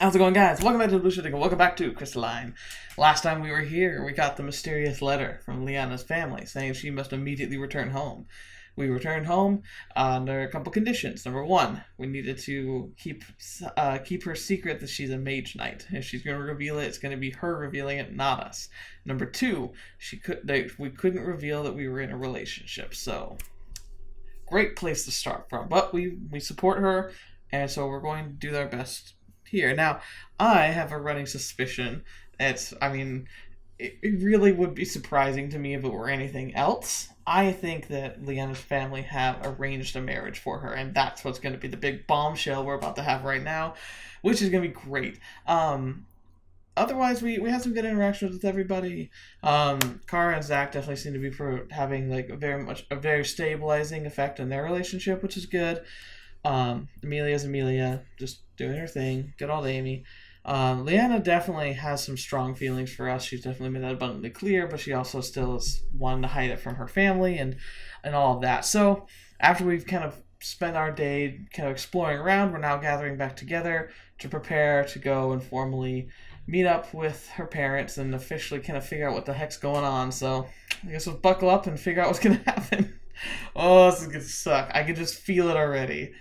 How's it going, guys? Welcome back to TheBlueShifting and welcome back to Crystalline. Last time we were here, we got the mysterious letter from Liana's family saying she must immediately return home. We returned home under a couple conditions. Number one, we needed to keep her secret that she's a mage knight. If she's going to reveal it, it's going to be her revealing it, not us. Number two, we couldn't reveal that we were in a relationship. So, great place to start from. But we support her, and so we're going to do our best here. Now, I have a running suspicion. It really would be surprising to me if it were anything else. I think that Liana's family have arranged a marriage for her, and that's what's going to be the big bombshell we're about to have right now, which is going to be great. Otherwise, we had some good interactions with everybody. Kara and Zach definitely seem to be having like a very stabilizing effect on their relationship, which is good. Amelia's Amelia, just doing her thing. Good old Amy. Liana definitely has some strong feelings for us. She's definitely made that abundantly clear, but she also still is wanting to hide it from her family and all of that. So after we've kind of spent our day kind of exploring around, we're now gathering back together to prepare to go and formally meet up with her parents and officially kind of figure out what the heck's going on. So I guess we'll buckle up and figure out what's going to happen. Oh, this is going to suck. I can just feel it already.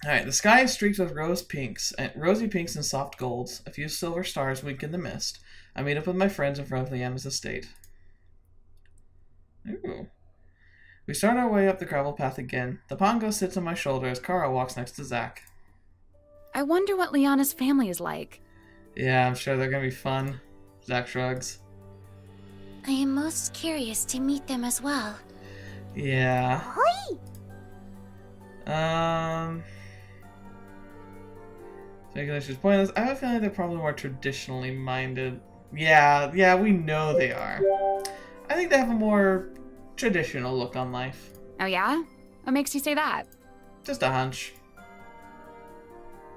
Alright, the sky is streaked with rosy pinks and soft golds. A few silver stars wink in the mist. I meet up with my friends in front of Liana's estate. Ooh. We start our way up the gravel path again. The pongo sits on my shoulder as Kara walks next to Zach. I wonder what Liana's family is like. Yeah, I'm sure they're gonna be fun. Zach shrugs. I am most curious to meet them as well. Yeah. Speculation is pointless. I have a feeling they're probably more traditionally minded. Yeah, we know they are. I think they have a more traditional look on life. Oh yeah? What makes you say that? Just a hunch.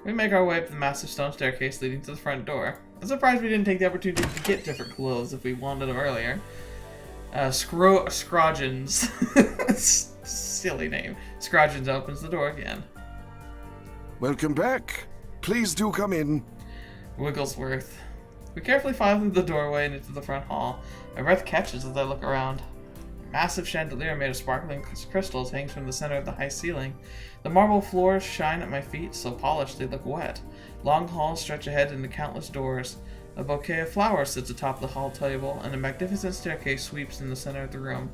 We make our way up the massive stone staircase leading to the front door. I'm surprised we didn't take the opportunity to get different clothes if we wanted them earlier. Scroggins. Silly name. Scroggins opens the door again. Welcome back. Please do come in. Wigglesworth. We carefully file through the doorway and into the front hall. My breath catches as I look around. A massive chandelier made of sparkling crystals hangs from the center of the high ceiling. The marble floors shine at my feet, so polished they look wet. Long halls stretch ahead into countless doors. A bouquet of flowers sits atop the hall table, and a magnificent staircase sweeps in the center of the room.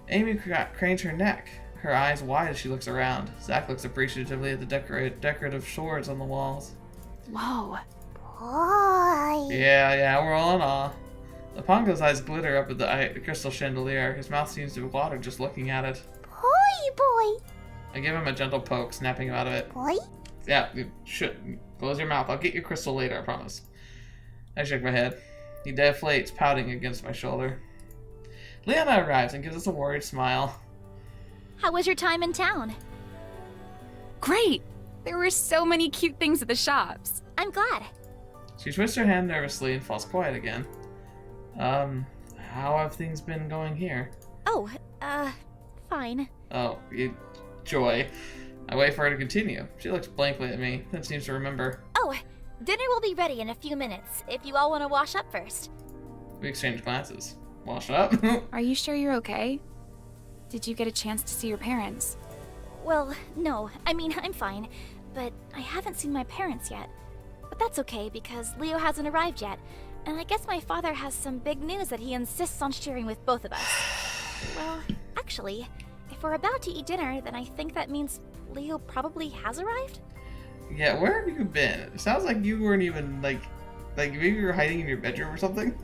Amy cranes her neck, her eyes wide as she looks around. Zach looks appreciatively at the decorative swords on the walls. Whoa. Boy. Yeah, we're all in awe. The pongo's eyes glitter up at the crystal chandelier. His mouth seems to water just looking at it. Boy. I give him a gentle poke, snapping him out of it. Boy. Yeah, you should. Close your mouth. I'll get your crystal later, I promise. I shake my head. He deflates, pouting against my shoulder. Liana arrives and gives us a worried smile. How was your time in town? Great! There were so many cute things at the shops. I'm glad. She twists her hand nervously and falls quiet again. How have things been going here? Oh, fine. Oh, Joy. I wait for her to continue. She looks blankly at me, then seems to remember. Oh, dinner will be ready in a few minutes, if you all want to wash up first. We exchange glances. Wash up? Are you sure you're okay? Did you get a chance to see your parents? Well, no. I'm fine. But I haven't seen my parents yet. But that's okay, because Leo hasn't arrived yet. And I guess my father has some big news that he insists on sharing with both of us. Well, actually, if we're about to eat dinner, then I think that means Leo probably has arrived? Yeah, where have you been? It sounds like you weren't even, like maybe you were hiding in your bedroom or something?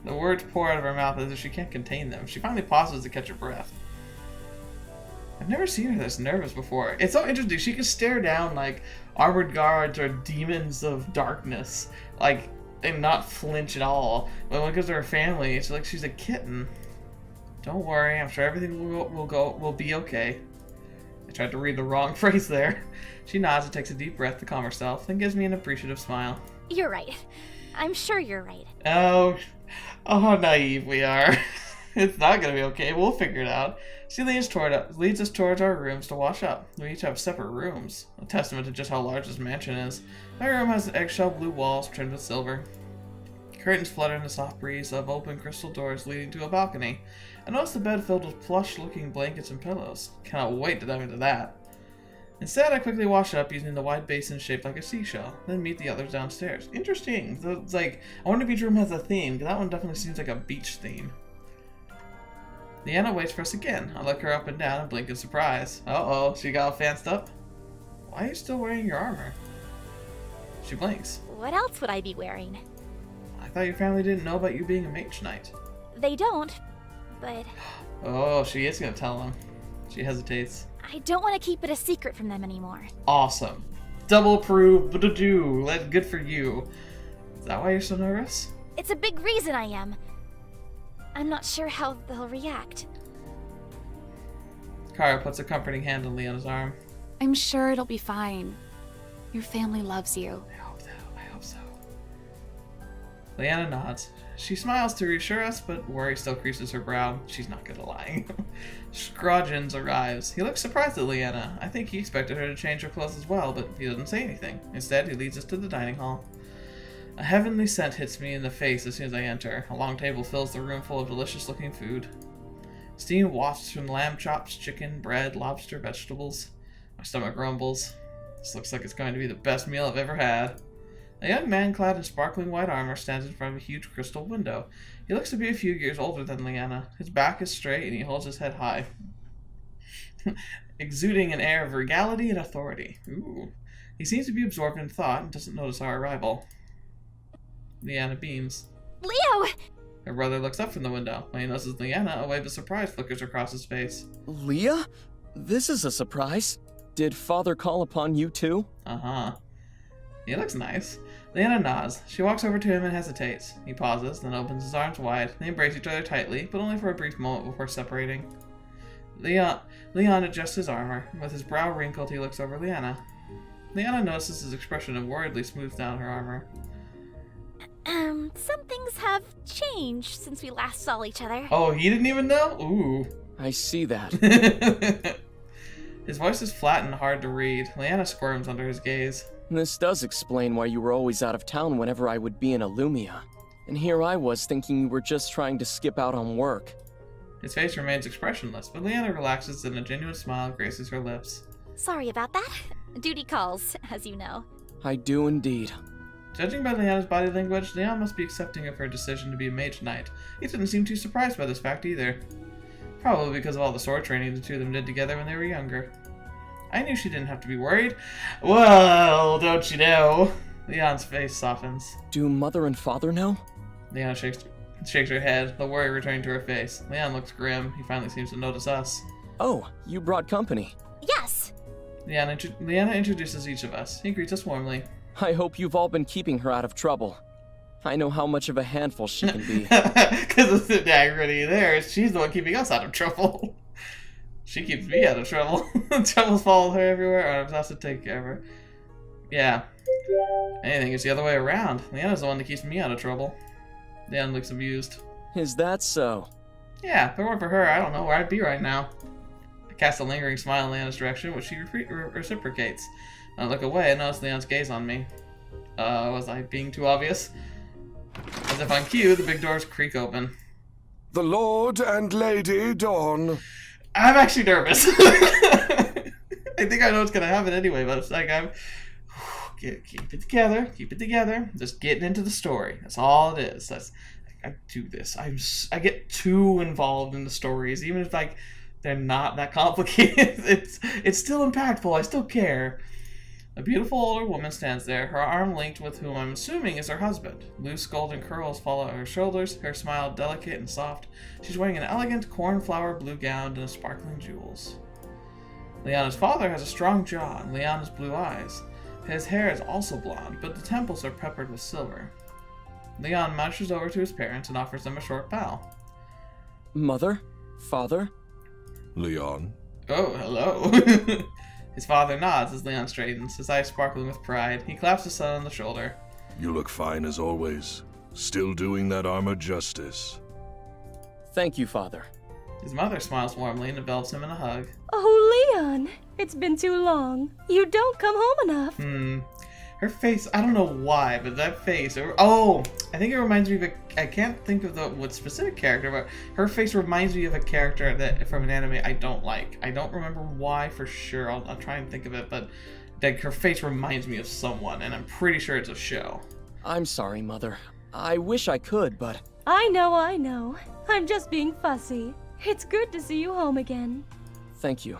The words pour out of her mouth as if she can't contain them. She finally pauses to catch her breath. I've never seen her this nervous before. It's so interesting. She can stare down like armored guards or demons of darkness, like, and not flinch at all. But when it comes to her family, it's like she's a kitten. Don't worry, I'm sure everything will be okay. I tried to read the wrong phrase there. She nods and takes a deep breath to calm herself, then gives me an appreciative smile. You're right. I'm sure you're right. Oh, how naive we are. It's not gonna be okay. We'll figure it out. She leads us towards our rooms to wash up. We each have separate rooms, a testament to just how large this mansion is. My room has eggshell blue walls trimmed with silver. Curtains flutter in the soft breeze of open crystal doors leading to a balcony. I notice the bed filled with plush-looking blankets and pillows. Cannot wait to dive into that. Instead, I quickly wash up using the wide basin shaped like a seashell, then meet the others downstairs. Interesting. So it's like, I wonder if each room has a theme, because that one definitely seems like a beach theme. Leanna waits for us again. I look her up and down and blink in surprise. Uh-oh, she got all fanced up? Why are you still wearing your armor? She blinks. What else would I be wearing? I thought your family didn't know about you being a mage knight. They don't, but Oh, she is gonna tell them. She hesitates. I don't want to keep it a secret from them anymore. Awesome. Double approved, but-a-do. Good for you. Is that why you're so nervous? It's a big reason I am. I'm not sure how they'll react. Kara puts a comforting hand on Leona's arm. I'm sure it'll be fine. Your family loves you. I hope so. I hope so. Leanna nods. She smiles to reassure us, but worry still creases her brow. She's not good at lying. Scrodgens arrives. He looks surprised at Leanna. I think he expected her to change her clothes as well, but he doesn't say anything. Instead, he leads us to the dining hall. A heavenly scent hits me in the face as soon as I enter. A long table fills the room full of delicious-looking food. Steam wafts from lamb chops, chicken, bread, lobster, vegetables. My stomach grumbles. This looks like it's going to be the best meal I've ever had. A young man clad in sparkling white armor stands in front of a huge crystal window. He looks to be a few years older than Leanna. His back is straight and he holds his head high, exuding an air of regality and authority. Ooh. He seems to be absorbed in thought and doesn't notice our arrival. Leanna beams. Leo! Her brother looks up from the window. When he notices Leanna, a wave of surprise flickers across his face. Leah? This is a surprise. Did Father call upon you too? Uh-huh. He looks nice. Leanna nods. She walks over to him and hesitates. He pauses, then opens his arms wide. They embrace each other tightly, but only for a brief moment before separating. Leon adjusts his armor. With his brow wrinkled, he looks over Leanna. Leanna notices his expression and worriedly smooths down her armor. Some things have changed since we last saw each other. Oh, he didn't even know? Ooh. I see that. His voice is flat and hard to read. Leanna squirms under his gaze. This does explain why you were always out of town whenever I would be in Illumia. And here I was thinking you were just trying to skip out on work. His face remains expressionless, but Leanna relaxes and a genuine smile graces her lips. Sorry about that. Duty calls, as you know. I do indeed. Judging by Leanna's body language, Leon must be accepting of her decision to be a mage knight. He didn't seem too surprised by this fact either. Probably because of all the sword training the two of them did together when they were younger. I knew she didn't have to be worried. Well, don't you know? Leon's face softens. Do Mother and Father know? Leon shakes her head, the worry returning to her face. Leon looks grim. He finally seems to notice us. Oh, you brought company. Yes! Leanna introduces each of us. He greets us warmly. I hope you've all been keeping her out of trouble. I know how much of a handful she can be. Because of the irony there, she's the one keeping us out of trouble. She keeps me out of trouble. Troubles follow her everywhere, and I'm supposed to take care of her. Yeah. Anything is the other way around. Leanna's the one that keeps me out of trouble. Leanna looks amused. Is that so? Yeah, if it weren't for her, I don't know where I'd be right now. I cast a lingering smile in Leanna's direction, which she reciprocates. I look away and notice Leon's gaze on me. Was I being too obvious? As if on cue, the big doors creak open. The Lord and Lady Dawn. I'm actually nervous. I think I know what's gonna happen anyway, but it's like keep it together. Just getting into the story. That's all it is. I do this. I get too involved in the stories, even if like they're not that complicated. It's still impactful. I still care. A beautiful older woman stands there, her arm linked with whom I'm assuming is her husband. Loose golden curls fall at her shoulders, her smile delicate and soft. She's wearing an elegant cornflower blue gown and sparkling jewels. Leanna's father has a strong jaw and Leanna's blue eyes. His hair is also blonde, but the temples are peppered with silver. Leon marches over to his parents and offers them a short bow. Mother? Father? Leon. Oh, hello. His father nods as Leon straightens, his eyes sparkling with pride. He claps his son on the shoulder. You look fine as always. Still doing that armor justice. Thank you, Father. His mother smiles warmly and envelops him in a hug. Oh, Leon, it's been too long. You don't come home enough. Her face, I don't know why, but that face, oh, I think it reminds me of I can't think of what specific character, but her face reminds me of a character that from an anime I don't like. I don't remember why for sure. I'll try and think of it, but like her face reminds me of someone, and I'm pretty sure it's a show. I'm sorry, Mother. I wish I could, but... I know. I'm just being fussy. It's good to see you home again. Thank you.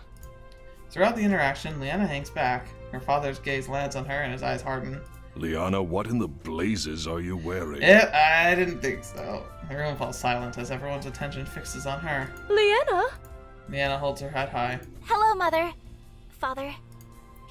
Throughout the interaction, Leanna hangs back. Her father's gaze lands on her and his eyes harden. Liana, what in the blazes are you wearing? I didn't think so. Everyone falls silent as everyone's attention fixes on her. Leanna? Leanna holds her head high. Hello, Mother. Father.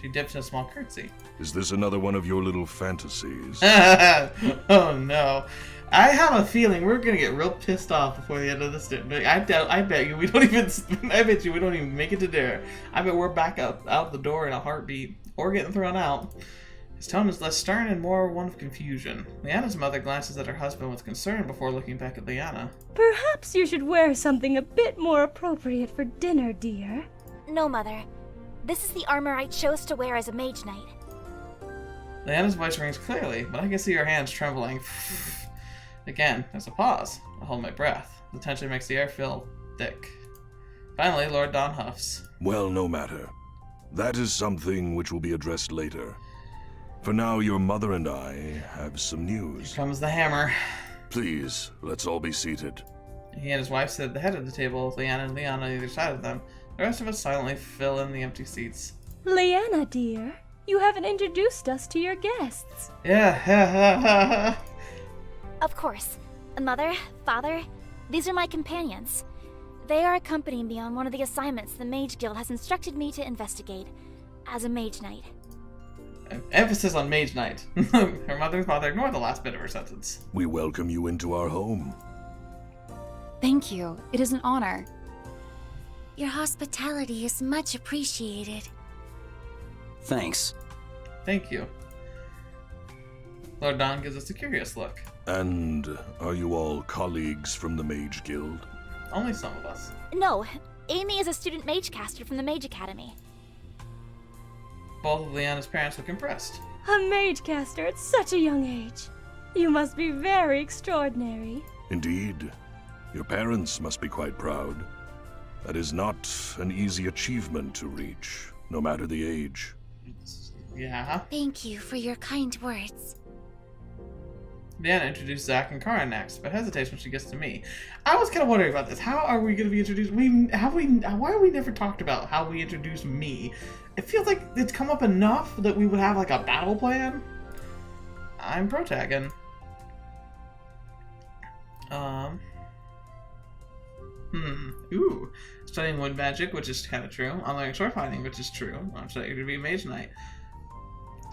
She dips in a small curtsy. Is this another one of your little fantasies? Oh no. I have a feeling we're gonna get real pissed off before the end of this. I bet you we don't even make it to there. I bet we're back out the door in a heartbeat, or getting thrown out. His tone is less stern and more one of confusion. Leanna's mother glances at her husband with concern before looking back at Leanna. Perhaps you should wear something a bit more appropriate for dinner, dear. No, Mother. This is the armor I chose to wear as a mage knight. Leanna's voice rings clearly, but I can see her hands trembling. Again, there's a pause. I hold my breath. The tension makes the air feel thick. Finally, Lord Don huffs. Well, no matter. That is something which will be addressed later. For now, your mother and I have some news. Here comes the hammer. Please, let's all be seated. He and his wife sit at the head of the table, with Leanna and Leon on either side of them. The rest of us silently fill in the empty seats. Leanna, dear, you haven't introduced us to your guests. Yeah, Of course. Mother, Father, these are my companions. They are accompanying me on one of the assignments the Mage Guild has instructed me to investigate, as a mage knight. Emphasis on Mage Knight. Her mother and father ignore the last bit of her sentence. We welcome you into our home. Thank you. It is an honor. Your hospitality is much appreciated. Thanks. Thank you. Lord Don gives us a curious look. And are you all colleagues from the Mage Guild? Only some of us. No, Amy is a student mage caster from the Mage Academy. Both of Leanna's parents look impressed. A mage caster at such a young age. You must be very extraordinary. Indeed. Your parents must be quite proud. That is not an easy achievement to reach, no matter the age. Yeah. Thank you for your kind words. Leanna introduced Zach and Kara next, but hesitates when she gets to me. I was kind of wondering about this. How are we going to be introduced? Why have we never talked about how we introduce me? It feels like it's come up enough that we would have like a battle plan. I'm protagon. Ooh. Studying wood magic, which is kind of true. I'm learning sword fighting, which is true. I'm studying to be a mage knight.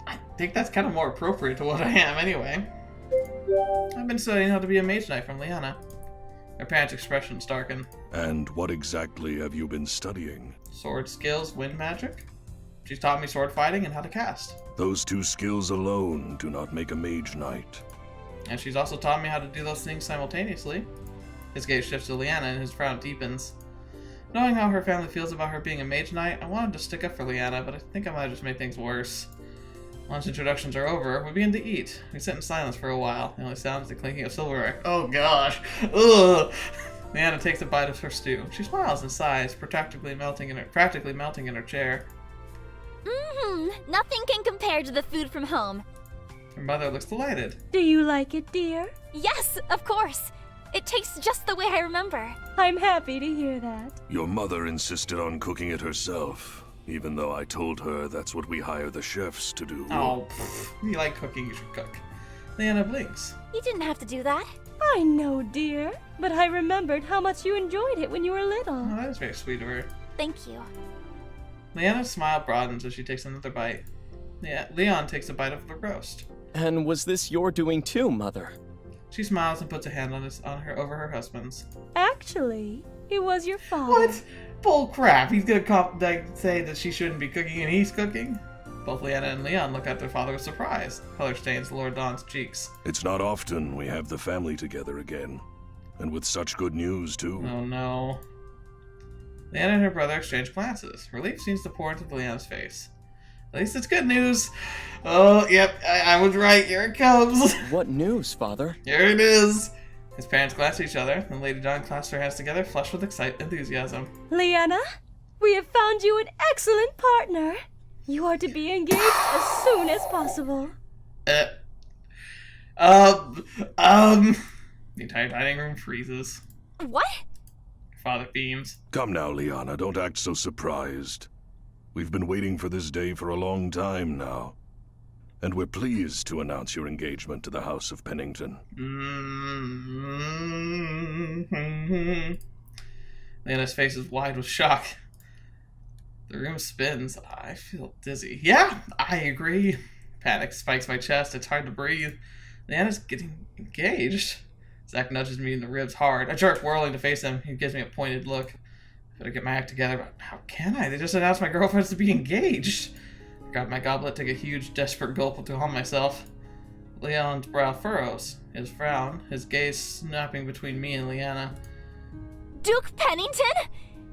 I think that's kind of more appropriate to what I am anyway. I've been studying how to be a mage knight from Leanna. Her parents' expressions darken. And what exactly have you been studying? Sword skills, wind magic. She's taught me sword fighting and how to cast. Those two skills alone do not make a mage knight. And she's also taught me how to do those things simultaneously. His gaze shifts to Leanna and his frown deepens. Knowing how her family feels about her being a mage knight, I wanted to stick up for Leanna, but I think I might have just made things worse. Once introductions are over, we begin to eat. We sit in silence for a while. The only sound is the clinking of silverware. Oh gosh! Ugh! Leanna takes a bite of her stew. She smiles and sighs, practically melting in her chair. Nothing can compare to the food from home. Her mother looks delighted. Do you like it, dear? Yes, of course. It tastes just the way I remember. I'm happy to hear that. Your mother insisted on cooking it herself, even though I told her that's what we hire the chefs to do. Oh, you like cooking, you should cook. Leanna blinks. You didn't have to do that. I know, dear, but I remembered how much you enjoyed it when you were little. Oh, that is very sweet of her. Thank you. Leanna's smile broadens as she takes another bite. Yeah, Leon takes a bite of the roast. And was this your doing too, Mother? She smiles and puts a hand on her over her husband's. Actually, it was your father. What? Bull crap! He's gonna say that she shouldn't be cooking and he's cooking? Both Leanna and Leon look at their father with surprise. Color stains Lord Don's cheeks. It's not often we have the family together again. And with such good news, too. Oh no. Leanna and her brother exchange glances. Relief seems to pour into Leanna's face. At least it's good news. Oh, yep, I was right. Here it comes. What news, Father? Here it is. His parents glance at each other, and Lady Dawn clasps her hands together, flushed with enthusiasm. Leanna, we have found you an excellent partner. You are to be engaged as soon as possible. The entire dining room freezes. What? Father beams. Come now, Liana, don't act so surprised. We've been waiting for this day for a long time now. And we're pleased to announce your engagement to the House of Pennington. Leanna's face is wide with shock. The room spins. I feel dizzy. Yeah, I agree. Panic spikes my chest. It's hard to breathe. Leanna's getting engaged. Zach nudges me in the ribs hard. I jerk, whirling to face him. He gives me a pointed look. I better get my act together, but how can I? They just announced my girlfriend's to be engaged. I grab my goblet, take a huge, desperate gulp to calm myself. Leon's brow furrows. His frown, his gaze snapping between me and Leanna. Duke Pennington?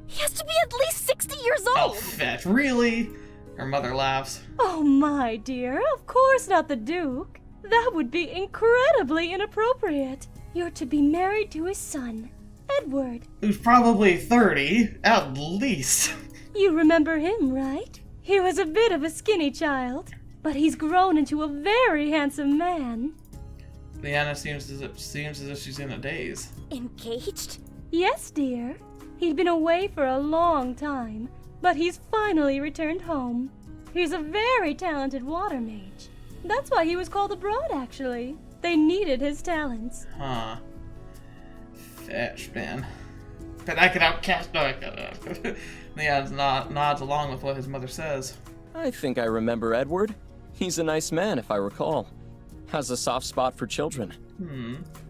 He has to be at least 60 years Oh, old! fetch, really? Her mother laughs. Oh, my dear, of course not the Duke. That would be incredibly inappropriate. You're to be married to his son, Edward. Who's probably 30, at least. You remember him, right? He was a bit of a skinny child, but he's grown into a very handsome man. Leanna seems as if she's in a daze. Engaged? Yes, dear. He'd been away for a long time, but he's finally returned home. He's a very talented water mage. That's why he was called abroad, actually. They needed his talents. Huh. Fetch, man. But I could outcast. No, I could. Leanna nods along with what his mother says. I think I remember Edward. He's a nice man, if I recall. Has a soft spot for children.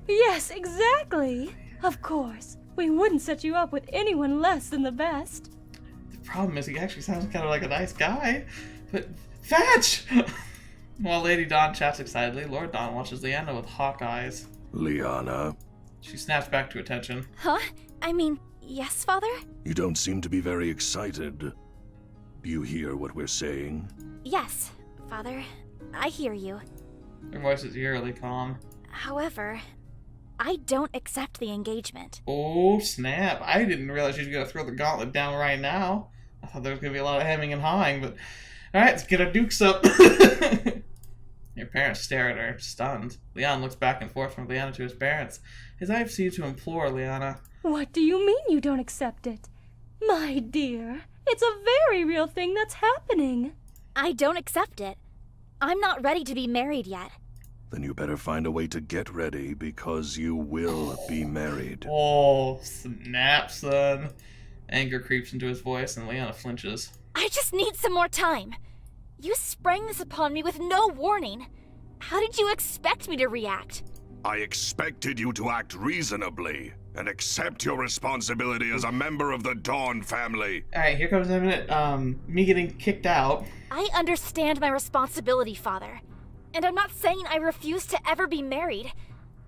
Yes, exactly. Of course. We wouldn't set you up with anyone less than the best. The problem is he actually sounds kind of like a nice guy. But fetch! While Lady Dawn chats excitedly, Lord Dawn watches Leanna with hawk eyes. Liana, She snaps back to attention. Huh? I mean, yes, Father? you don't seem to be very excited. Do you hear what we're saying? Yes, Father. I hear you. Her voice is eerily calm. However, I don't accept the engagement. Oh, snap. I didn't realize she was going to throw the gauntlet down right now. I thought there was going to be a lot of hemming and hawing, but... Alright, let's get our dukes up. Your parents stare at her, stunned. Leon looks back and forth from Leanna to his parents. His eyes seem to implore Leanna. What do you mean you don't accept it? My dear, it's a very real thing that's happening. I don't accept it. I'm not ready to be married yet. Then you better find a way to get ready, because you will be married. Oh, snap, son. Anger creeps into his voice and Leanna flinches. I just need some more time. You sprang this upon me with no warning. How did you expect me to react? I expected you to act reasonably and accept your responsibility as a member of the Dawn family. Alright, here comes a minute, me getting kicked out. I understand my responsibility, Father. And I'm not saying I refuse to ever be married,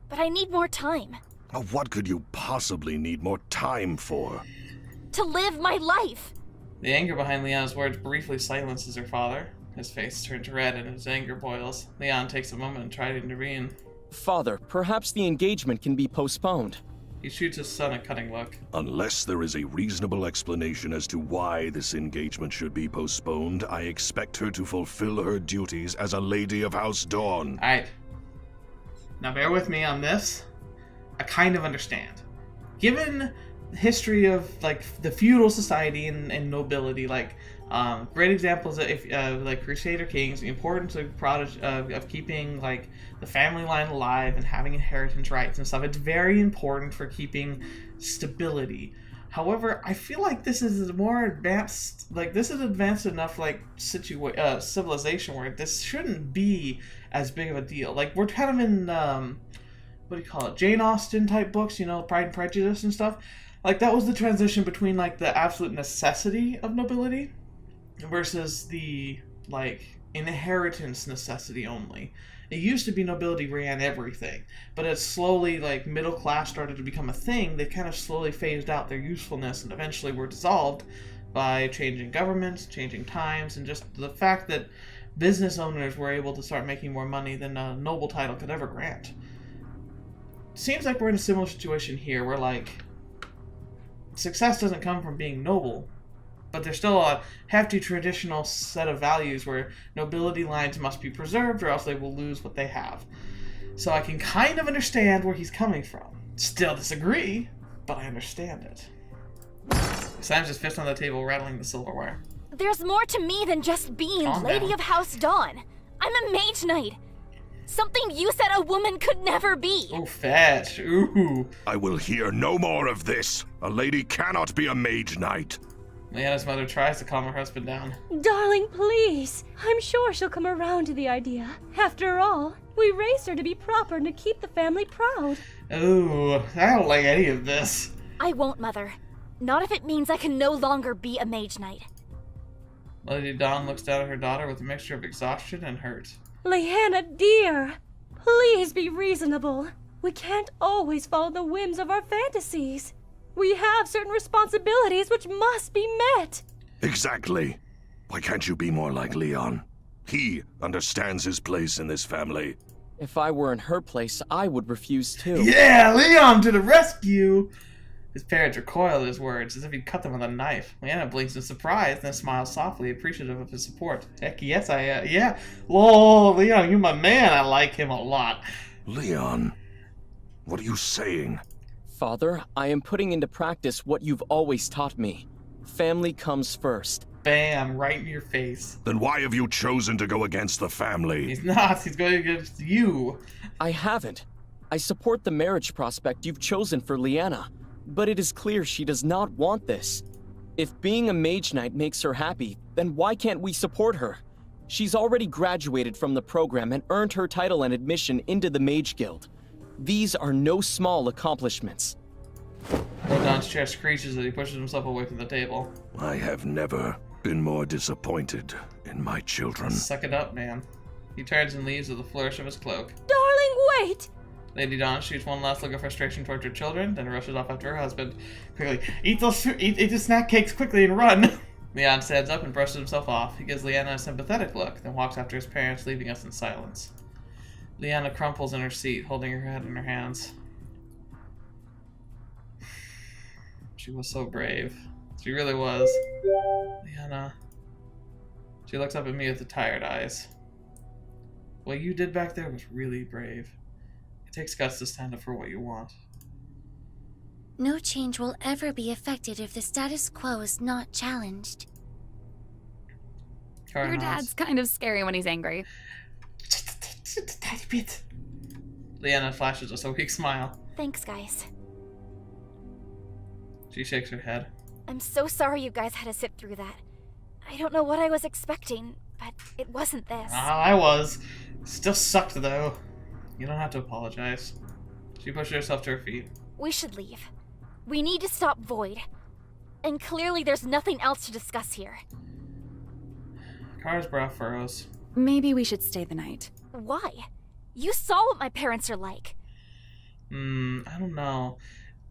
but I need more time. Now, what could you possibly need more time for? To live my life! The anger behind Leon's words briefly silences her father. His face turns red and his anger boils. Leon takes a moment and tries to intervene. Father, perhaps the engagement can be postponed. He shoots his son a cutting look. Unless there is a reasonable explanation as to why this engagement should be postponed, I expect her to fulfill her duties as a Lady of House Dawn. Alright. Now bear with me on this. I kind of understand. Given the history of, like, the feudal society and nobility, like, great examples of, like, Crusader kings, the importance of keeping, like, the family line alive and having inheritance rights and stuff. It's very important for keeping stability. However, I feel like this is more advanced, like, this is advanced enough, like, civilization where this shouldn't be as big of a deal. Like, we're kind of in, what do you call it, Jane Austen type books, you know, Pride and Prejudice and stuff. Like, that was the transition between, like, the absolute necessity of nobility versus the, like, inheritance necessity only. It used to be nobility ran everything, but as slowly, like, middle class started to become a thing, they kind of slowly phased out their usefulness and eventually were dissolved by changing governments, changing times, and just the fact that business owners were able to start making more money than a noble title could ever grant. Seems like we're in a similar situation here, where, like, success doesn't come from being noble, but there's still a hefty traditional set of values where nobility lines must be preserved or else they will lose what they have. So I can kind of understand where he's coming from. Still disagree, but I understand it. He slams his fist on the table, rattling the silverware. There's more to me than just being Calm Lady down. of House Dawn. I'm a mage knight. Something you said a woman could never be. Ooh, fetch. Ooh. I will hear no more of this. A lady cannot be a mage knight. Leanna's mother tries to calm her husband down. Darling, please. I'm sure she'll come around to the idea. After all, we raised her to be proper and to keep the family proud. Ooh, I don't like any of this. I won't, Mother. Not if it means I can no longer be a mage knight. Lady Dawn looks down at her daughter with a mixture of exhaustion and hurt. Leanna, dear, please be reasonable. We can't always follow the whims of our fantasies. We have certain responsibilities which must be met. Exactly. Why can't you be more like Leon? He understands his place in this family. If I were in her place, I would refuse too. Yeah, Leon to the rescue! His parents recoil at his words, as if he'd cut them with a knife. Leanna blinks in surprise, then smiles softly, appreciative of his support. Heck yes, yeah. Whoa, Leon, you're my man. I like him a lot. Leon, what are you saying? Father, I am putting into practice what you've always taught me. Family comes first. Bam, right in your face. Then why have you chosen to go against the family? He's not. He's going against you. I haven't. I support the marriage prospect you've chosen for Leanna, but it is clear she does not want this. If being a mage knight makes her happy, then why can't we support her? She's already graduated from the program and earned her title and admission into the Mage Guild. These are no small accomplishments. Don's chair screeches as he pushes himself away from the table. I have never been more disappointed in my children. Suck it up, man. He turns and leaves with a flourish of his cloak. Darling, wait! Lady Dawn shoots one last look of frustration towards her children, then rushes off after her husband. Quickly, eat the snack cakes quickly and run! Leon stands up and brushes himself off. He gives Leanna a sympathetic look, then walks after his parents, leaving us in silence. Leanna crumples in her seat, holding her head in her hands. She was so brave. She really was. Leanna. She looks up at me with the tired eyes. What you did back there was really brave. It takes guts to stand up for what you want. No change will ever be effected if the status quo is not challenged. Kara Your nods. dad's kind of scary when he's angry. Just a tiny bit. Leanna flashes us a weak smile. Thanks, guys. She shakes her head. I'm so sorry you guys had to sit through that. I don't know what I was expecting, but it wasn't this. I was. Still sucked, though. You don't have to apologize. She pushed herself to her feet. We should leave. We need to stop Void. And clearly there's nothing else to discuss here. Kara's brow furrows. Maybe we should stay the night. Why? You saw what my parents are like. I don't know.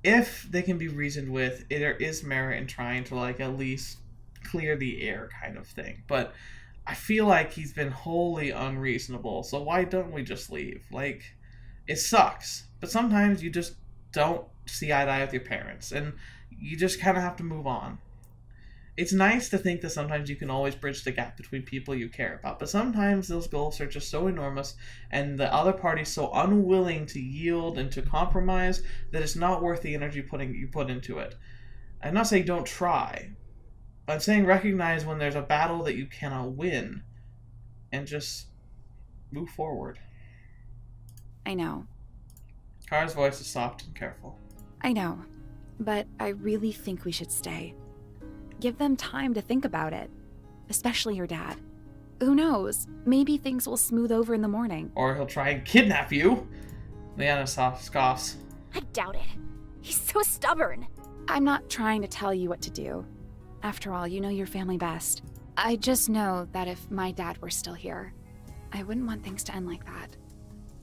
If they can be reasoned with, there is merit in trying to, like, at least clear the air kind of thing. But I feel like he's been wholly unreasonable, so why don't we just leave? Like, it sucks, but sometimes you just don't see eye to eye with your parents, and you just kind of have to move on. It's nice to think that sometimes you can always bridge the gap between people you care about, but sometimes those goals are just so enormous, and the other party's so unwilling to yield and to compromise that it's not worth the energy you put into it. I'm not saying don't try, but I'm saying recognize when there's a battle that you cannot win, and just move forward. I know. Kara's voice is soft and careful. I know. But I really think we should stay. Give them time to think about it. Especially your dad. Who knows? Maybe things will smooth over in the morning. Or he'll try and kidnap you. Leanna scoffs. I doubt it. He's so stubborn. I'm not trying to tell you what to do. After all, you know your family best. I just know that if my dad were still here, I wouldn't want things to end like that.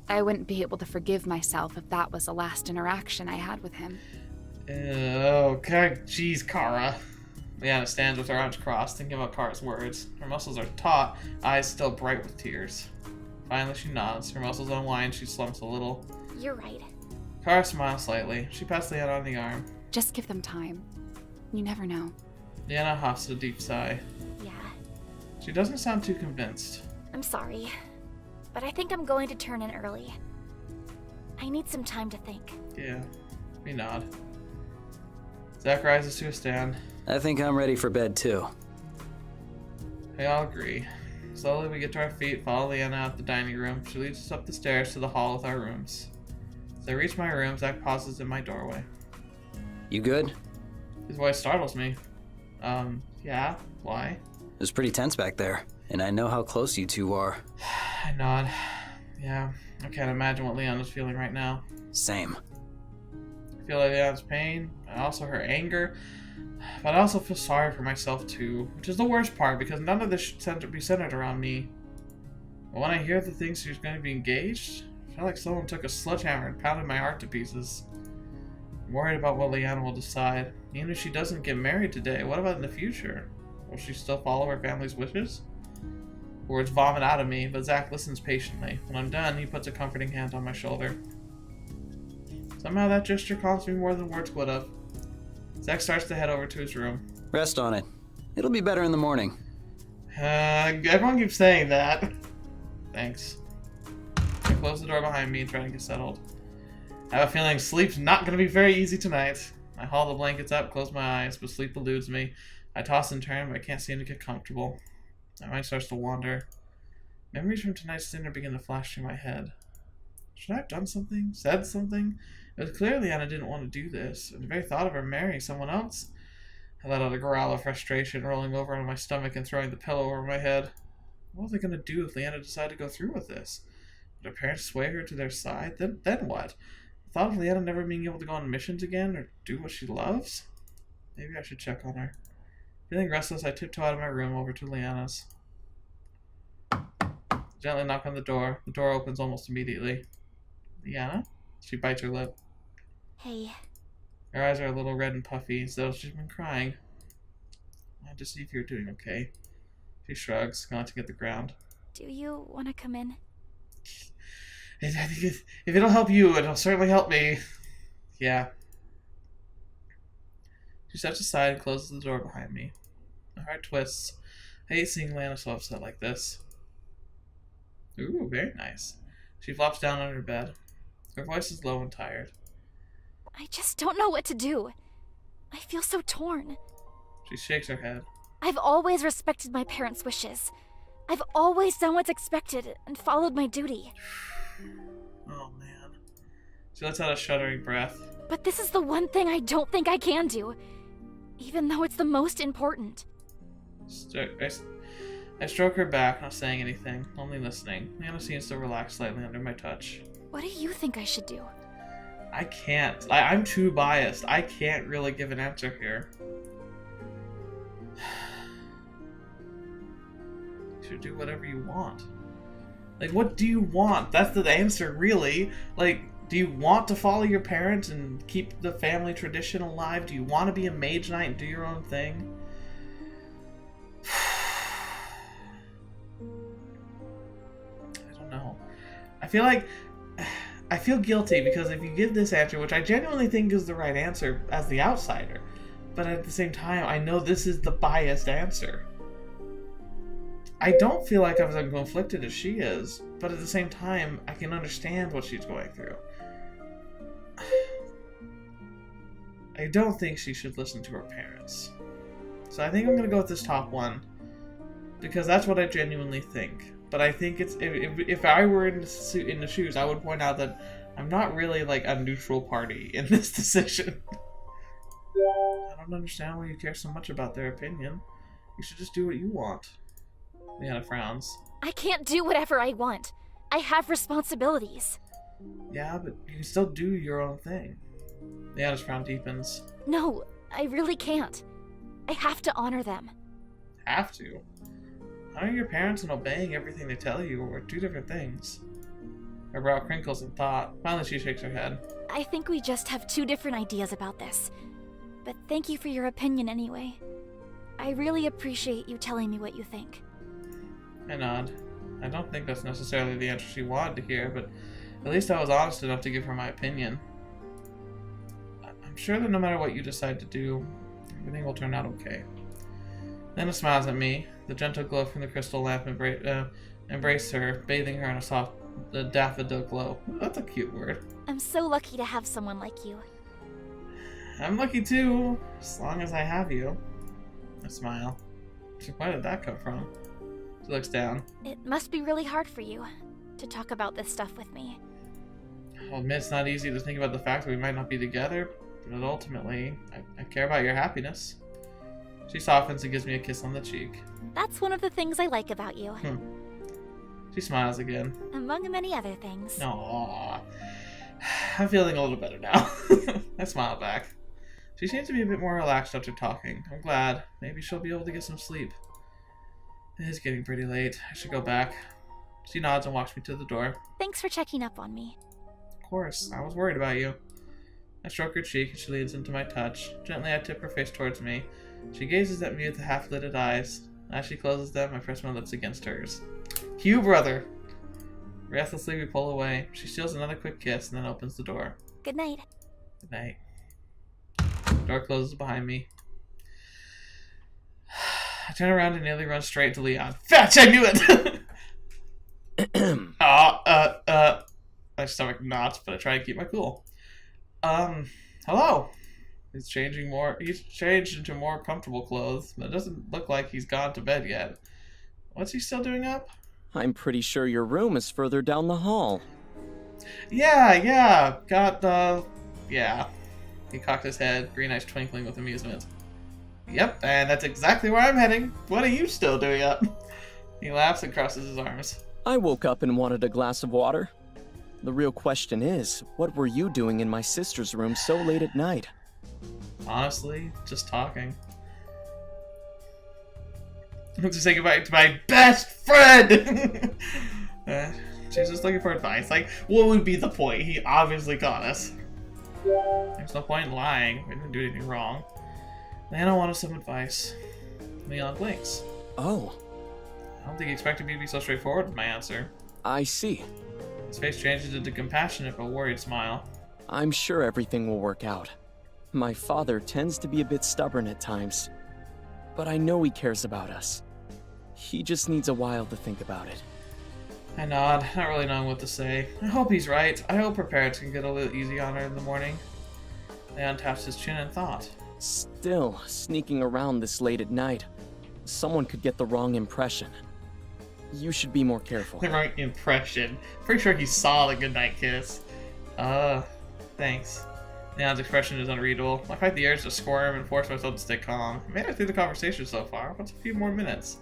I wouldn't be able to forgive myself if that was the last interaction I had with him. Okay, jeez, Kara. Leanna stands with her arms crossed, thinking about Kara's words. Her muscles are taut, eyes still bright with tears. Finally, she nods. Her muscles unwind, she slumps a little. You're right. Kara smiles slightly. She pats Leanna on the arm. Just give them time. You never know. Leanna huffs a deep sigh. Yeah. She doesn't sound too convinced. I'm sorry, but I think I'm going to turn in early. I need some time to think. Yeah, we nod. Zach rises to a stand. I think I'm ready for bed too. We all agree. Slowly we get to our feet, follow Leanna out the dining room. She leads us up the stairs to the hall with our rooms. As I reach my room, Zach pauses in my doorway. You good? His voice startles me. Yeah? Why? It was pretty tense back there, and I know how close you two are. I nod. Yeah, I can't imagine what Leanna's feeling right now. Same. I feel like Leanna's pain, and also her anger, but I also feel sorry for myself too, which is the worst part because none of this should be centered around me. But when I hear the things she's going to be engaged, I feel like someone took a sledgehammer and pounded my heart to pieces. I'm worried about what Leanna will decide. Even if she doesn't get married today, what about in the future? Will she still follow her family's wishes? Words vomit out of me, but Zach listens patiently. When I'm done, he puts a comforting hand on my shoulder. Somehow that gesture calms me more than words would have. Zach starts to head over to his room. Rest on it. It'll be better in the morning. Everyone keeps saying that. Thanks. I close the door behind me and try to get settled. I have a feeling sleep's not going to be very easy tonight. I haul the blankets up, close my eyes, but sleep eludes me. I toss and turn, but I can't seem to get comfortable. My mind starts to wander. Memories from tonight's dinner begin to flash through my head. Should I have done something? Said something? It was clear Leanna didn't want to do this, and the very thought of her marrying someone else. I let out a growl of frustration, rolling over on my stomach and throwing the pillow over my head. What was I going to do if Leanna decided to go through with this? Would her parents sway her to their side? Then what? The thought of Leanna never being able to go on missions again or do what she loves? Maybe I should check on her. Feeling restless, I tiptoe out of my room over to Leanna's. Gently knock on the door. The door opens almost immediately. Leanna? She bites her lip. Hey. Her eyes are a little red and puffy, as though she's been crying. I wanted to see if you're doing okay. She shrugs, glancing at the ground. Do you want to come in? I think if it'll help you, it'll certainly help me. Yeah. She steps aside and closes the door behind me. My heart twists. I hate seeing Lana so upset like this. Ooh, very nice. She flops down on her bed. Her voice is low and tired. I just don't know what to do. I feel so torn. She shakes her head. I've always respected my parents' wishes. I've always done what's expected and followed my duty. Oh, man. She lets out a shuddering breath. But this is the one thing I don't think I can do, even though it's the most important. I stroke her back, not saying anything, only listening. Nana seems to relax slightly under my touch. What do you think I should do? I can't. I'm too biased. I can't really give an answer here. You should do whatever you want. Like, what do you want? That's the answer, really. Like, do you want to follow your parents and keep the family tradition alive? Do you want to be a mage knight and do your own thing? I don't know. I feel guilty because if you give this answer, which I genuinely think is the right answer as the outsider, but at the same time, I know this is the biased answer. I don't feel like I'm as conflicted as she is, but at the same time, I can understand what she's going through. I don't think she should listen to her parents. So I think I'm going to go with this top one, because that's what I genuinely think. But I think it's if I were in the shoes, I would point out that I'm not really like a neutral party in this decision. I don't understand why you care so much about their opinion. You should just do what you want. Leanna frowns. I can't do whatever I want. I have responsibilities. Yeah, but you can still do your own thing. Leanna's frown deepens. No, I really can't. I have to honor them. Have to? Honoring your parents and obeying everything they tell you are two different things. Her brow crinkles in thought. Finally, she shakes her head. I think we just have two different ideas about this. But thank you for your opinion anyway. I really appreciate you telling me what you think. I nod. I don't think that's necessarily the answer she wanted to hear, but at least I was honest enough to give her my opinion. I'm sure that no matter what you decide to do, everything will turn out okay. Then it smiles at me. The gentle glow from the crystal lamp embraced her, bathing her in a soft daffodil glow. Ooh, that's a cute word. I'm so lucky to have someone like you. I'm lucky too, as long as I have you. I smile. So where did that come from? She looks down. It must be really hard for you to talk about this stuff with me. I'll admit it's not easy to think about the fact that we might not be together, but ultimately, I care about your happiness. She softens and gives me a kiss on the cheek. That's one of the things I like about you. She smiles again. Among many other things. Aww. I'm feeling a little better now. I smile back. She seems to be a bit more relaxed after talking. I'm glad. Maybe she'll be able to get some sleep. It is getting pretty late. I should go back. She nods and walks me to the door. Thanks for checking up on me. Of course. I was worried about you. I stroke her cheek and she leans into my touch. Gently, I tip her face towards me. She gazes at me with half-lidded eyes. As she closes them, I press my lips against hers. Hugh, brother! Breathlessly, we pull away. She steals another quick kiss and then opens the door. Good night. Good night. Door closes behind me. I turn around and nearly run straight to Leon. Fetch! I knew it! My stomach knots, but I try to keep my cool. Hello. He's changed into more comfortable clothes, but it doesn't look like he's gone to bed yet. What's he still doing up? I'm pretty sure your room is further down the hall. Yeah. Yeah. He cocked his head, green eyes twinkling with amusement. Yep, and that's exactly where I'm heading. What are you still doing up? He laughs and crosses his arms. I woke up and wanted a glass of water. The real question is, what were you doing in my sister's room so late at night? Honestly, just talking. To say goodbye to my best friend! She's just looking for advice. Like, what would be the point? He obviously got us. There's no point in lying. We didn't do anything wrong. Leanna wanted some advice. Leon blinks. Oh. I don't think he expected me to be so straightforward with my answer. I see. His face changes into compassionate but worried smile. I'm sure everything will work out. My father tends to be a bit stubborn at times, but I know he cares about us. He just needs a while to think about it. I nod, not really knowing what to say. I hope he's right. I hope her parents can get a little easy on her in the morning. Leon taps his chin in thought. Still, sneaking around this late at night, someone could get the wrong impression. You should be more careful. The wrong impression. Pretty sure he saw the goodnight kiss. Thanks. Leon's expression is unreadable. I fight the urge to squirm and force myself to stay calm. I made it through the conversation so far. What's a few more minutes?